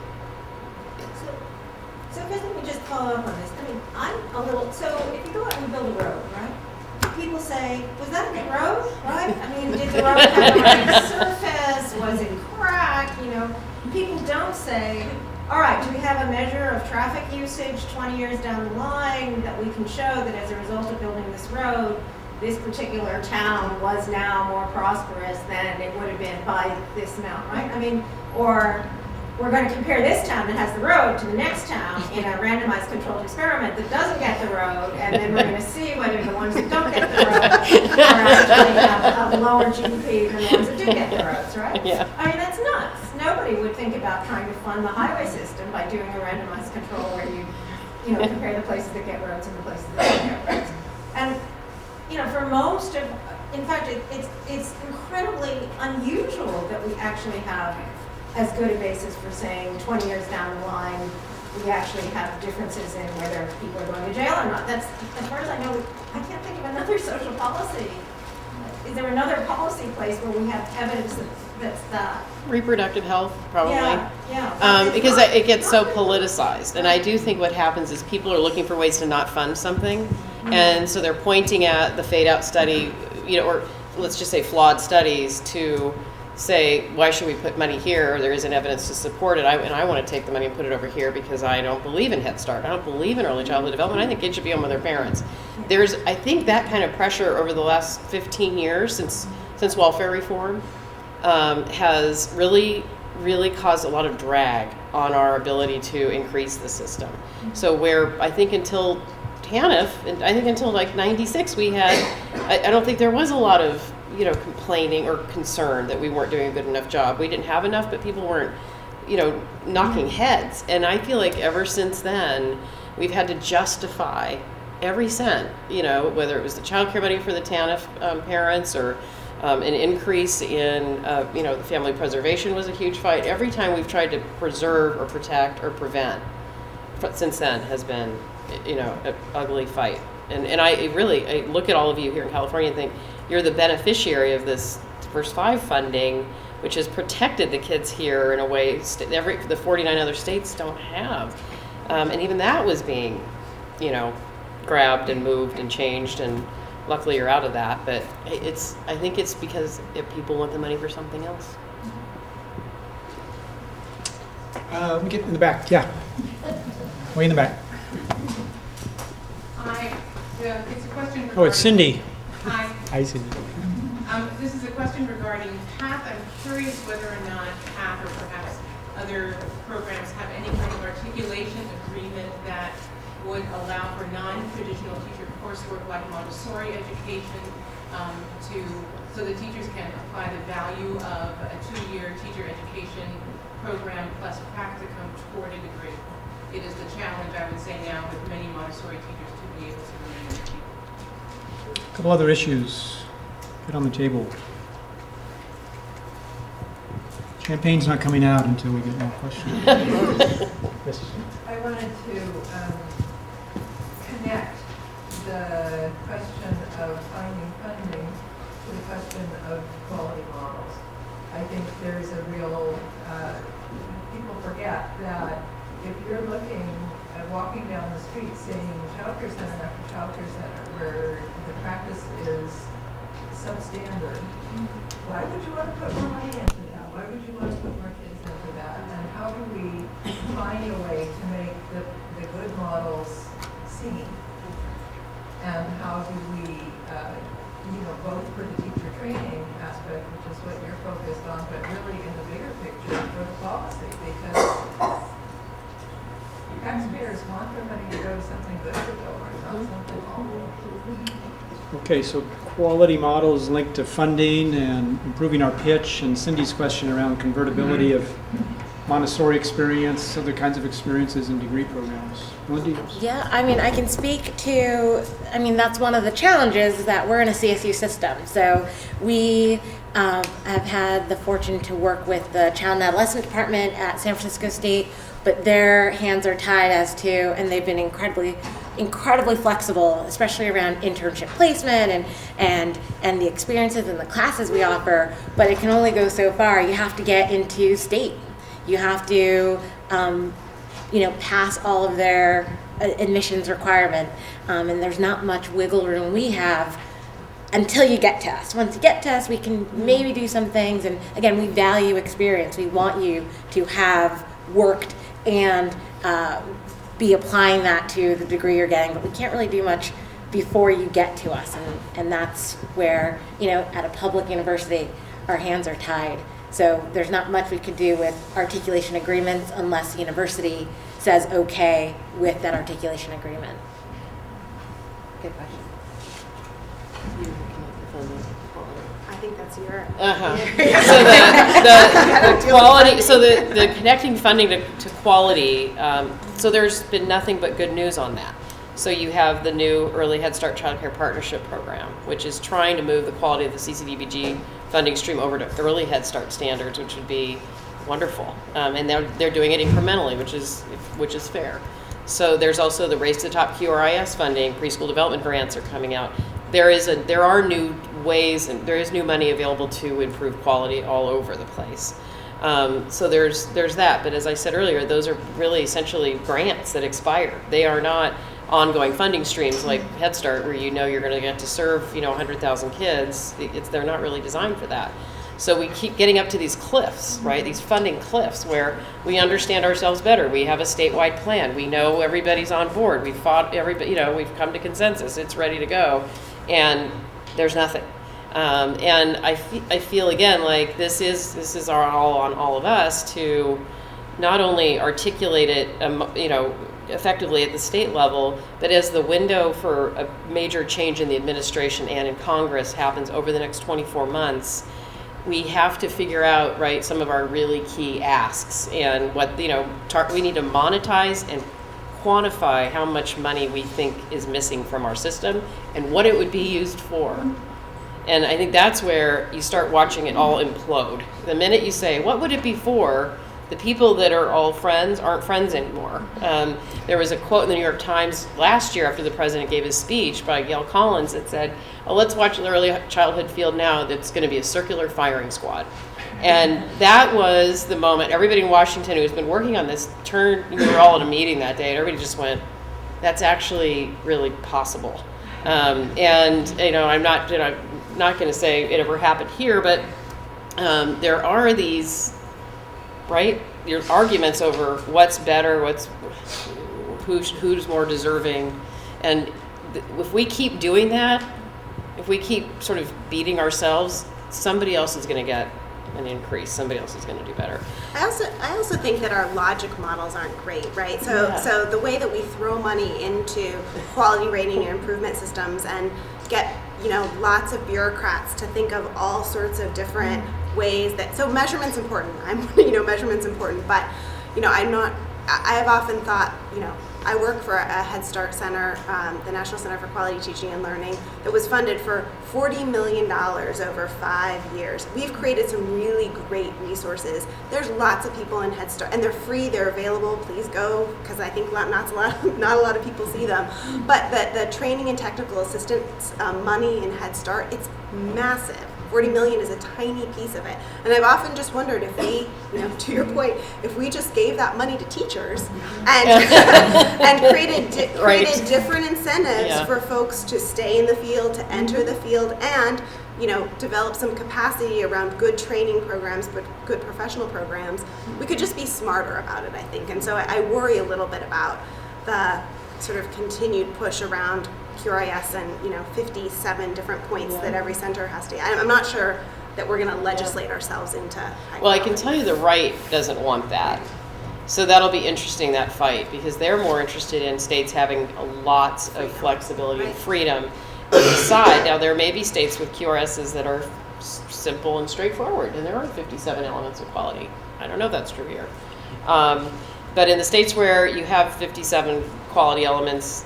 So Kris, let me just follow up on this. I mean, I'm a little, so if you go out and build a road, right? people say, was that a good road, right? I mean, did the road have the right surface? Was it cracked? You know, people don't say, all right, do we have a measure of traffic usage 20 years down the line that we can show that as a result of building this road, this particular town was now more prosperous than it would have been by this amount, right? I mean, or we're going to compare this town that has the road to the next town in a randomized controlled experiment that doesn't get the road, and then we're going to see whether the ones that don't get the road are actually have a lower GDP than the ones that do get the roads, right? Yeah. I mean, that's nuts. Nobody would think about trying to fund the highway system by doing a randomized control where you know, compare the places that get roads and the places that don't get roads. And, you know, for most of, in fact, it's incredibly unusual that we actually have as good a basis for saying 20 years down the line, we actually have differences in whether people are going to jail or not. That's, as far as I know, I can't think of another social policy. Is there another policy place where we have evidence that's that? Reproductive health, probably. Yeah. Because it gets so politicized. And I do think what happens is people are looking for ways to not fund something. And so they're pointing at the fade out study, you know, or let's just say flawed studies to say, why should we put money here? There isn't evidence to support it. And I want to take the money and put it over here because I don't believe in Head Start. I don't believe in early childhood development. I think kids should be home with their parents. There's, I think, that kind of pressure over the last 15 years since welfare reform has really caused a lot of drag on our ability to increase the system. So where I think until TANF, and I think until like 96, we had, I don't think there was a lot of, you know, complaining or concern that we weren't doing a good enough job. We didn't have enough, but people weren't, you know, knocking heads. And I feel like ever since then, we've had to justify every cent, you know, whether it was the child care money for the TANF parents or an increase in, you know, the family preservation was a huge fight. Every time we've tried to preserve or protect or prevent, since then has been, you know, an ugly fight. And I look at all of you here in California and think, you're the beneficiary of this First 5 funding, which has protected the kids here in a way the 49 other states don't have. And even that was being, you know, grabbed and moved and changed, and luckily you're out of that. But I think it's because people want the money for something else. We get in the back, yeah. Way in the back. Hi, it's a question regarding... Oh, it's Cindy. Hi. Hi, Cindy. This is a question regarding PATH. I'm curious whether or not PATH or perhaps other programs have any kind of articulation agreement that would allow for non-traditional teacher coursework like Montessori education so the teachers can apply the value of a 2-year teacher education program plus practicum toward a degree. It is the challenge, I would say now, with many Montessori teachers to be able to remain in the field. A couple other issues. Get on the table. Champagne's not coming out until we get more questions. Yes. I wanted to connect the question of finding funding to the question of quality models. I think there's a real, people forget that if you're looking at walking down the street seeing childcare center after childcare center where the practice is substandard, why would you want to put more money into that? Why would you want to put more kids into that? And how do we find a way to make the good models seen? And how do we, both for the teacher training aspect, which is what you're focused on, but really in the bigger picture for the policy, because taxpayers want their money to go to something good for children, not something awful. Okay, so quality models linked to funding and improving our pitch, and Cindy's question around convertibility of Montessori experience, other kinds of experiences in degree programs. Melinda? Yeah, I mean, I can speak to, that's one of the challenges is that we're in a CSU system. So we have had the fortune to work with the Child and Adolescent Department at San Francisco State, but their hands are tied as to, and they've been incredibly flexible, especially around internship placement and the experiences and the classes we offer, but it can only go so far. You have to get into state. You have to, pass all of their admissions requirement, and there's not much wiggle room we have until you get to us. Once you get to us, we can maybe do some things. And again, we value experience. We want you to have worked and be applying that to the degree you're getting, but we can't really do much before you get to us. And that's where, at a public university, our hands are tied. So there's not much we can do with articulation agreements unless the university says okay with that articulation agreement. Good question. I think that's your. So the quality, so the connecting funding to quality, so there's been nothing but good news on that. So you have the new Early Head Start Child Care Partnership Program, which is trying to move the quality of the CCDBG funding stream over to Early Head Start standards, which would be wonderful. And they're doing it incrementally, which is fair. So there's also the Race to the Top QRIS funding, preschool development grants are coming out. There are new ways, and there is new money available to improve quality all over the place. So there's that. But as I said earlier, those are really essentially grants that expire. They are not ongoing funding streams like Head Start, where you're going to get to serve 100,000 kids. They're not really designed for that. So we keep getting up to these cliffs, right? These funding cliffs where we understand ourselves better. We have a statewide plan. We know everybody's on board. We've fought everybody. We've come to consensus. It's ready to go, and there's nothing. And I feel again like this is all on all of us to not only articulate it, effectively at the state level, but as the window for a major change in the administration and in Congress happens over the next 24 months, we have to figure out, right, some of our really key asks and what, we need to monetize and quantify how much money we think is missing from our system and what it would be used for. And I think that's where you start watching it all implode. The minute you say, what would it be for? The people that are all friends aren't friends anymore. There was a quote in the New York Times last year after the president gave his speech by Gail Collins that said, let's watch the early childhood field now that's going to be a circular firing squad. And that was the moment everybody in Washington who's been working on this we were all at a meeting that day, and everybody just went, that's actually really possible. And I'm not going to say it ever happened here, but there are these, right? Your arguments over what's better, who's more deserving, and if we keep doing that, if we keep sort of beating ourselves, somebody else is going to get an increase. Somebody else is going to do better. I also think that our logic models aren't great, right? So the way that we throw money into quality rating and improvement systems and get lots of bureaucrats to think of all sorts of different ways so measurement's important. Measurement's important, but I have often thought, I work for a Head Start center, the National Center for Quality Teaching and Learning, that was funded for $40 million over 5 years. We've created some really great resources. There's lots of people in Head Start, and they're free, they're available. Please go, because I think not a lot of people see them. But the training and technical assistance money in Head Start, it's massive. 40 million is a tiny piece of it. And I've often just wondered if we, to your point, if we just gave that money to teachers and created different incentives for folks to stay in the field, to enter the field, and develop some capacity around good training programs, but good professional programs, we could just be smarter about it, I think. And so I worry a little bit about the sort of continued push around QRIS and 57 different points that every center has to. I'm not sure that we're going to legislate ourselves into. Well, I can tell you the right doesn't want that. So that'll be interesting, that fight, because they're more interested in states having lots of flexibility and freedom to decide. Now, there may be states with QRSs that are simple and straightforward, and there are 57 elements of quality. I don't know if that's true here. But in the states where you have 57 quality elements,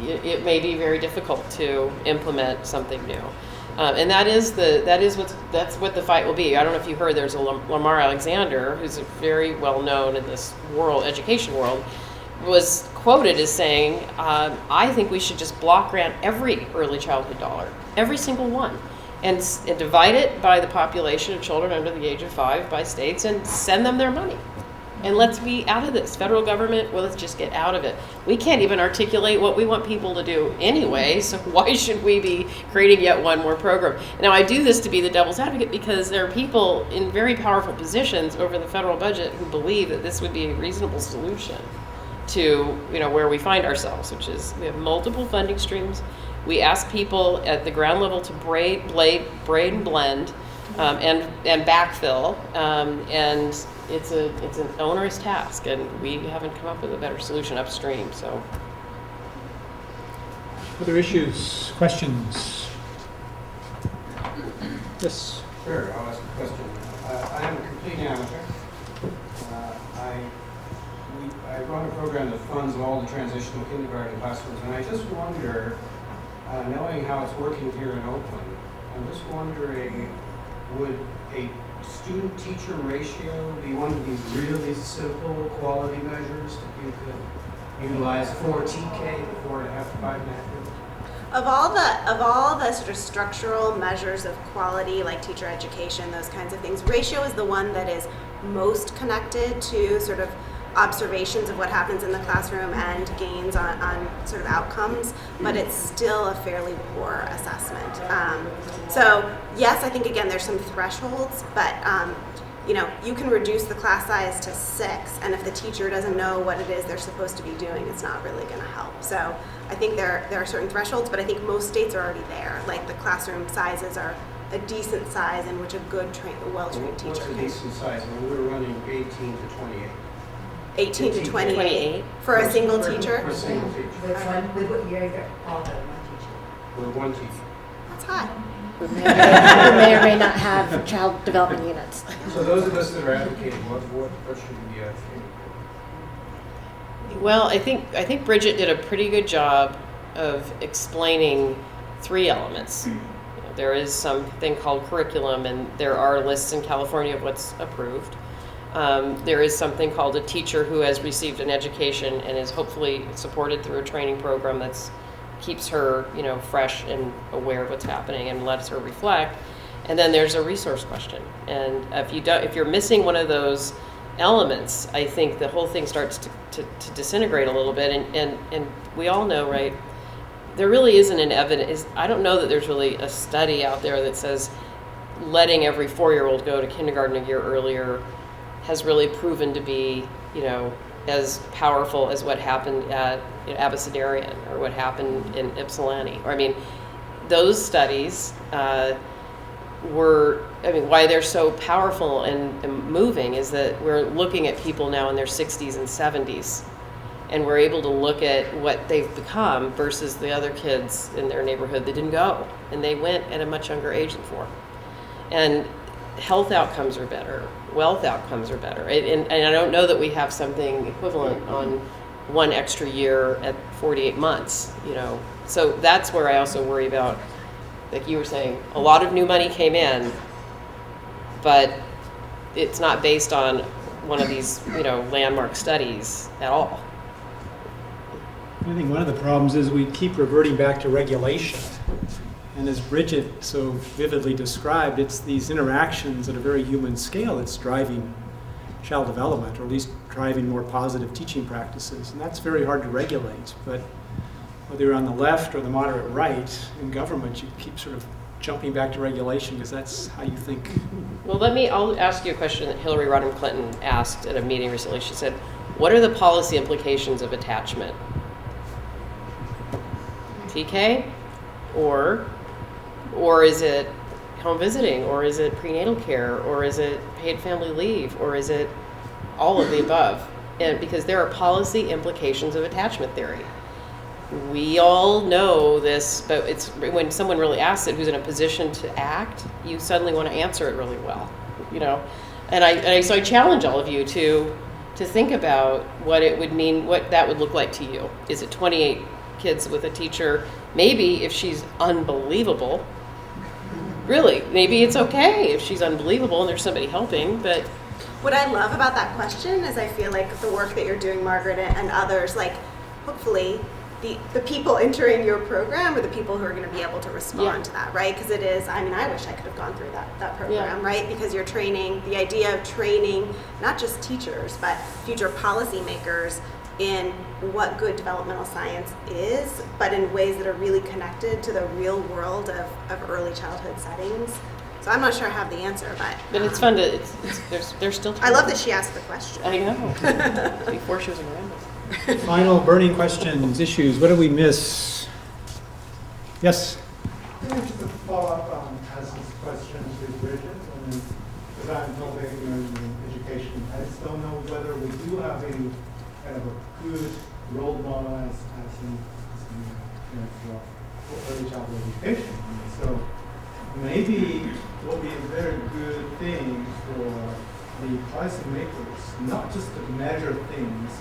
it may be very difficult to implement something new. And that's what the fight will be. I don't know if you heard, there's a Lamar Alexander, who's very well known in this education world, was quoted as saying, I think we should just block grant every early childhood dollar, every single one, and divide it by the population of children under the age of 5 by states and send them their money. And let's be out of this. Federal government, well, let's just get out of it. We can't even articulate what we want people to do anyway, so why should we be creating yet one more program? Now, I do this to be the devil's advocate because there are people in very powerful positions over the federal budget who believe that this would be a reasonable solution to, where we find ourselves, which is we have multiple funding streams. We ask people at the ground level to braid and blend and backfill, and it's an onerous task, and we haven't come up with a better solution upstream. So, other issues, questions? Yes. Sure, I'll ask a question. I am a complete amateur. I run a program that funds all the transitional kindergarten classrooms, and I just wonder, knowing how it's working here in Oakland, I'm just wondering, would a student-teacher ratio be one of these really simple quality measures that you could utilize for TK, 4.5 to 5.5 years? Of all the sort of structural measures of quality, like teacher education, those kinds of things, ratio is the one that is most connected to sort of observations of what happens in the classroom and gains on sort of outcomes, but it's still a fairly poor assessment. So yes, I think again there's some thresholds, but you can reduce the class size to 6, and if the teacher doesn't know what it is they're supposed to be doing, it's not really going to help. So I think there are certain thresholds, but I think most states are already there. Like the classroom sizes are a decent size in which a well-trained teacher can. What's a decent size? I mean, we're running 18 to 28. 18 to 28 for a single teacher? For a single teacher. With what year you're all the one teacher? With one teacher. That's high. Who may or may not have child development units. So those of us that are advocating, what should we be advocating? well, I think Bridget did a pretty good job of explaining 3 elements. There is something called curriculum, and there are lists in California of what's approved. There is something called a teacher who has received an education and is hopefully supported through a training program that's keeps her, fresh and aware of what's happening and lets her reflect. And then there's a resource question. And if you're missing one of those elements, I think the whole thing starts to disintegrate a little bit. And we all know, right? There really isn't an evidence. I don't know that there's really a study out there that says letting every 4-year-old go to kindergarten a year earlier has really proven to be, as powerful as what happened at Abecedarian or what happened in Ypsilanti. Those studies why they're so powerful and moving is that we're looking at people now in their 60s and 70s, and we're able to look at what they've become versus the other kids in their neighborhood that didn't go, and they went at a much younger age than 4. And health outcomes are better, wealth outcomes are better, and I don't know that we have something equivalent on 1 extra year at 48 months, So that's where I also worry about, like you were saying, a lot of new money came in, but it's not based on one of these, landmark studies at all. I think one of the problems is we keep reverting back to regulation. And as Bridget so vividly described, it's these interactions at a very human scale that's driving child development, or at least driving more positive teaching practices. And that's very hard to regulate. But whether you're on the left or the moderate right in government, you keep sort of jumping back to regulation because that's how you think. Well, I'll ask you a question that Hillary Rodham Clinton asked at a meeting recently. She said, what are the policy implications of attachment? TK? Or is it home visiting? Or is it prenatal care? Or is it paid family leave? Or is it all of the above? And because there are policy implications of attachment theory. We all know this, but it's when someone really asks it who's in a position to act, you suddenly want to answer it really well, And so I challenge all of you to think about what it would mean, what that would look like to you. Is it 28 kids with a teacher? Maybe if she's unbelievable, really, maybe it's okay if she's unbelievable and there's somebody helping, but. What I love about that question is I feel like the work that you're doing, Margaret, and others, like, hopefully the people entering your program are the people who are going to be able to respond to that, right? Because it is, I mean, I wish I could have gone through that program, right? Because you're training, the idea of training not just teachers, but future policymakers in what good developmental science is, but in ways that are really connected to the real world of early childhood settings. So I'm not sure I have the answer, but it's fun to, there's still time. I love that she asked the question. I know, before she was around. Final burning questions, issues, what did we miss? Yes? Just to follow up on Tessa's question to Bridget, because I'm not very ignorant in education, I just don't know whether we do have any kind of a good role model as in for early childhood education. So maybe it will be a very good thing for the policymakers, not just to measure things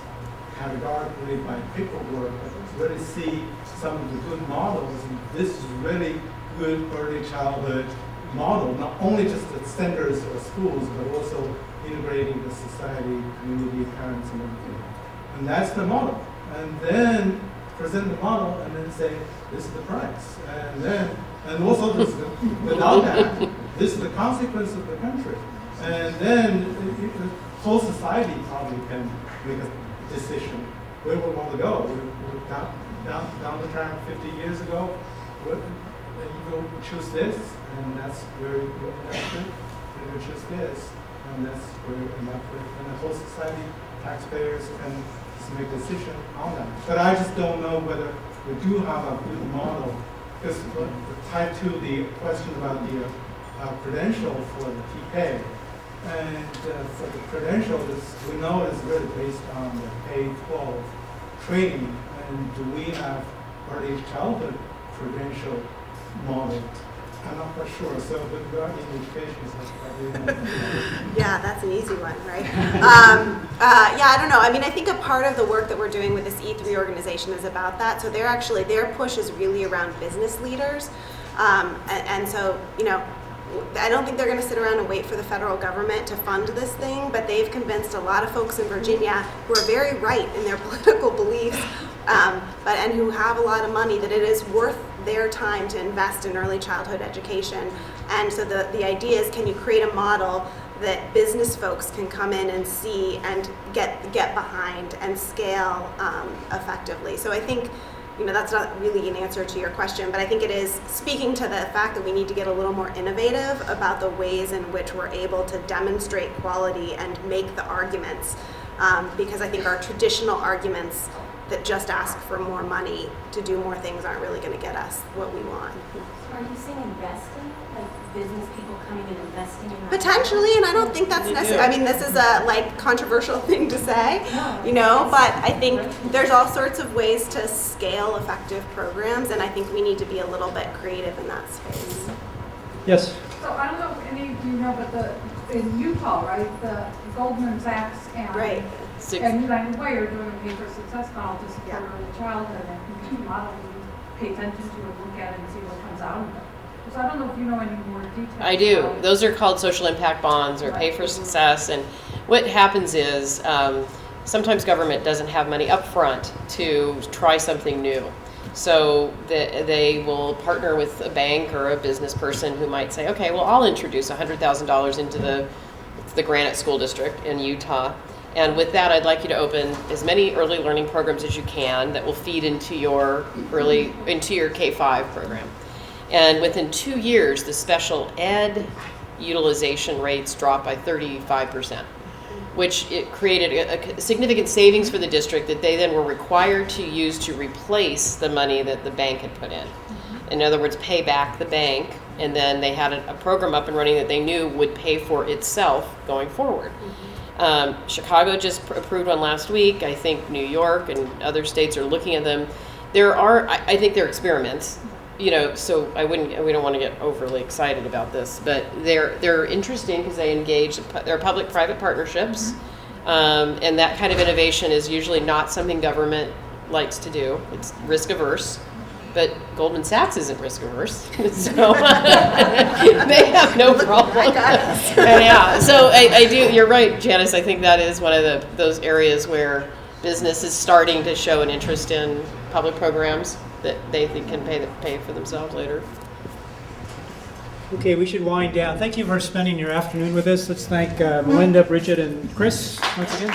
categorically by paperwork, but to really see some of the good models. And this is really good early childhood model, not only just at centers or schools, but also integrating the society, community, parents, and everything. And that's the model. And then present the model and then say, this is the price. And also this is without that, this is the consequence of the country. And then the whole society probably can make a decision where we want to go. We're down the track 50 years ago. You go choose this, and that's where you're invested. You choose this, and that's where you're invested. And the whole society, taxpayers can just make a decision on that. But I just don't know whether we do have a good model, because tied to the question about the credential for the TK. And for the credential, we know it's really based on the K-12 training. And do we have early childhood credential model? I'm not quite sure. So, but regarding education, yeah, that's an easy one, right? Yeah, I don't know. I mean, I think a part of the work that we're doing with this E3 organization is about that. So their push is really around business leaders. And so, I don't think they're going to sit around and wait for the federal government to fund this thing, but they've convinced a lot of folks in Virginia who are very right in their political beliefs, and who have a lot of money, that it is worth their time to invest in early childhood education. And so the idea is, can you create a model that business folks can come in and see and get behind and scale effectively? So I think that's not really an answer to your question, but I think it is speaking to the fact that we need to get a little more innovative about the ways in which we're able to demonstrate quality and make the arguments, because I think our traditional arguments that just ask for more money to do more things aren't really going to get us what we want. Are you saying investing, like business people coming and investing in that? Potentially, and I don't think that's necessary. I mean, this is a controversial thing to say, but I think there's all sorts of ways to scale effective programs, and I think we need to be a little bit creative in that space. Yes. So I don't know if any of you know, but in Utah, right, the Goldman Sachs and United Way are doing a pay for success model to support early childhood, and key model we pay attention to and look at it and see what comes out of it. So I don't know if you know any more details. I do. Those are called social impact bonds or pay for success. And what happens is sometimes government doesn't have money up front to try something new. So they will partner with a bank or a business person who might say, okay, well, I'll introduce $100,000 into the Granite School District in Utah. And with that, I'd like you to open as many early learning programs as you can that will feed into your K-5 program. And within 2 years, the special ed utilization rates dropped by 35%, which it created a significant savings for the district that they then were required to use to replace the money that the bank had put in. In other words, pay back the bank, and then they had a program up and running that they knew would pay for itself going forward. Chicago just approved one last week. I think New York and other states are looking at them. I think they're experiments. So we don't want to get overly excited about this, but they're interesting because they engage, they're public-private partnerships, and that kind of innovation is usually not something government likes to do. It's risk-averse, but Goldman Sachs isn't risk-averse, so they have no problem. Yeah, so I do, you're right, Janice, I think that is one of those areas where business is starting to show an interest in public programs that they think can pay for themselves later. Okay, we should wind down. Thank you for spending your afternoon with us. Let's thank Melinda, Bridget, and Kris once again.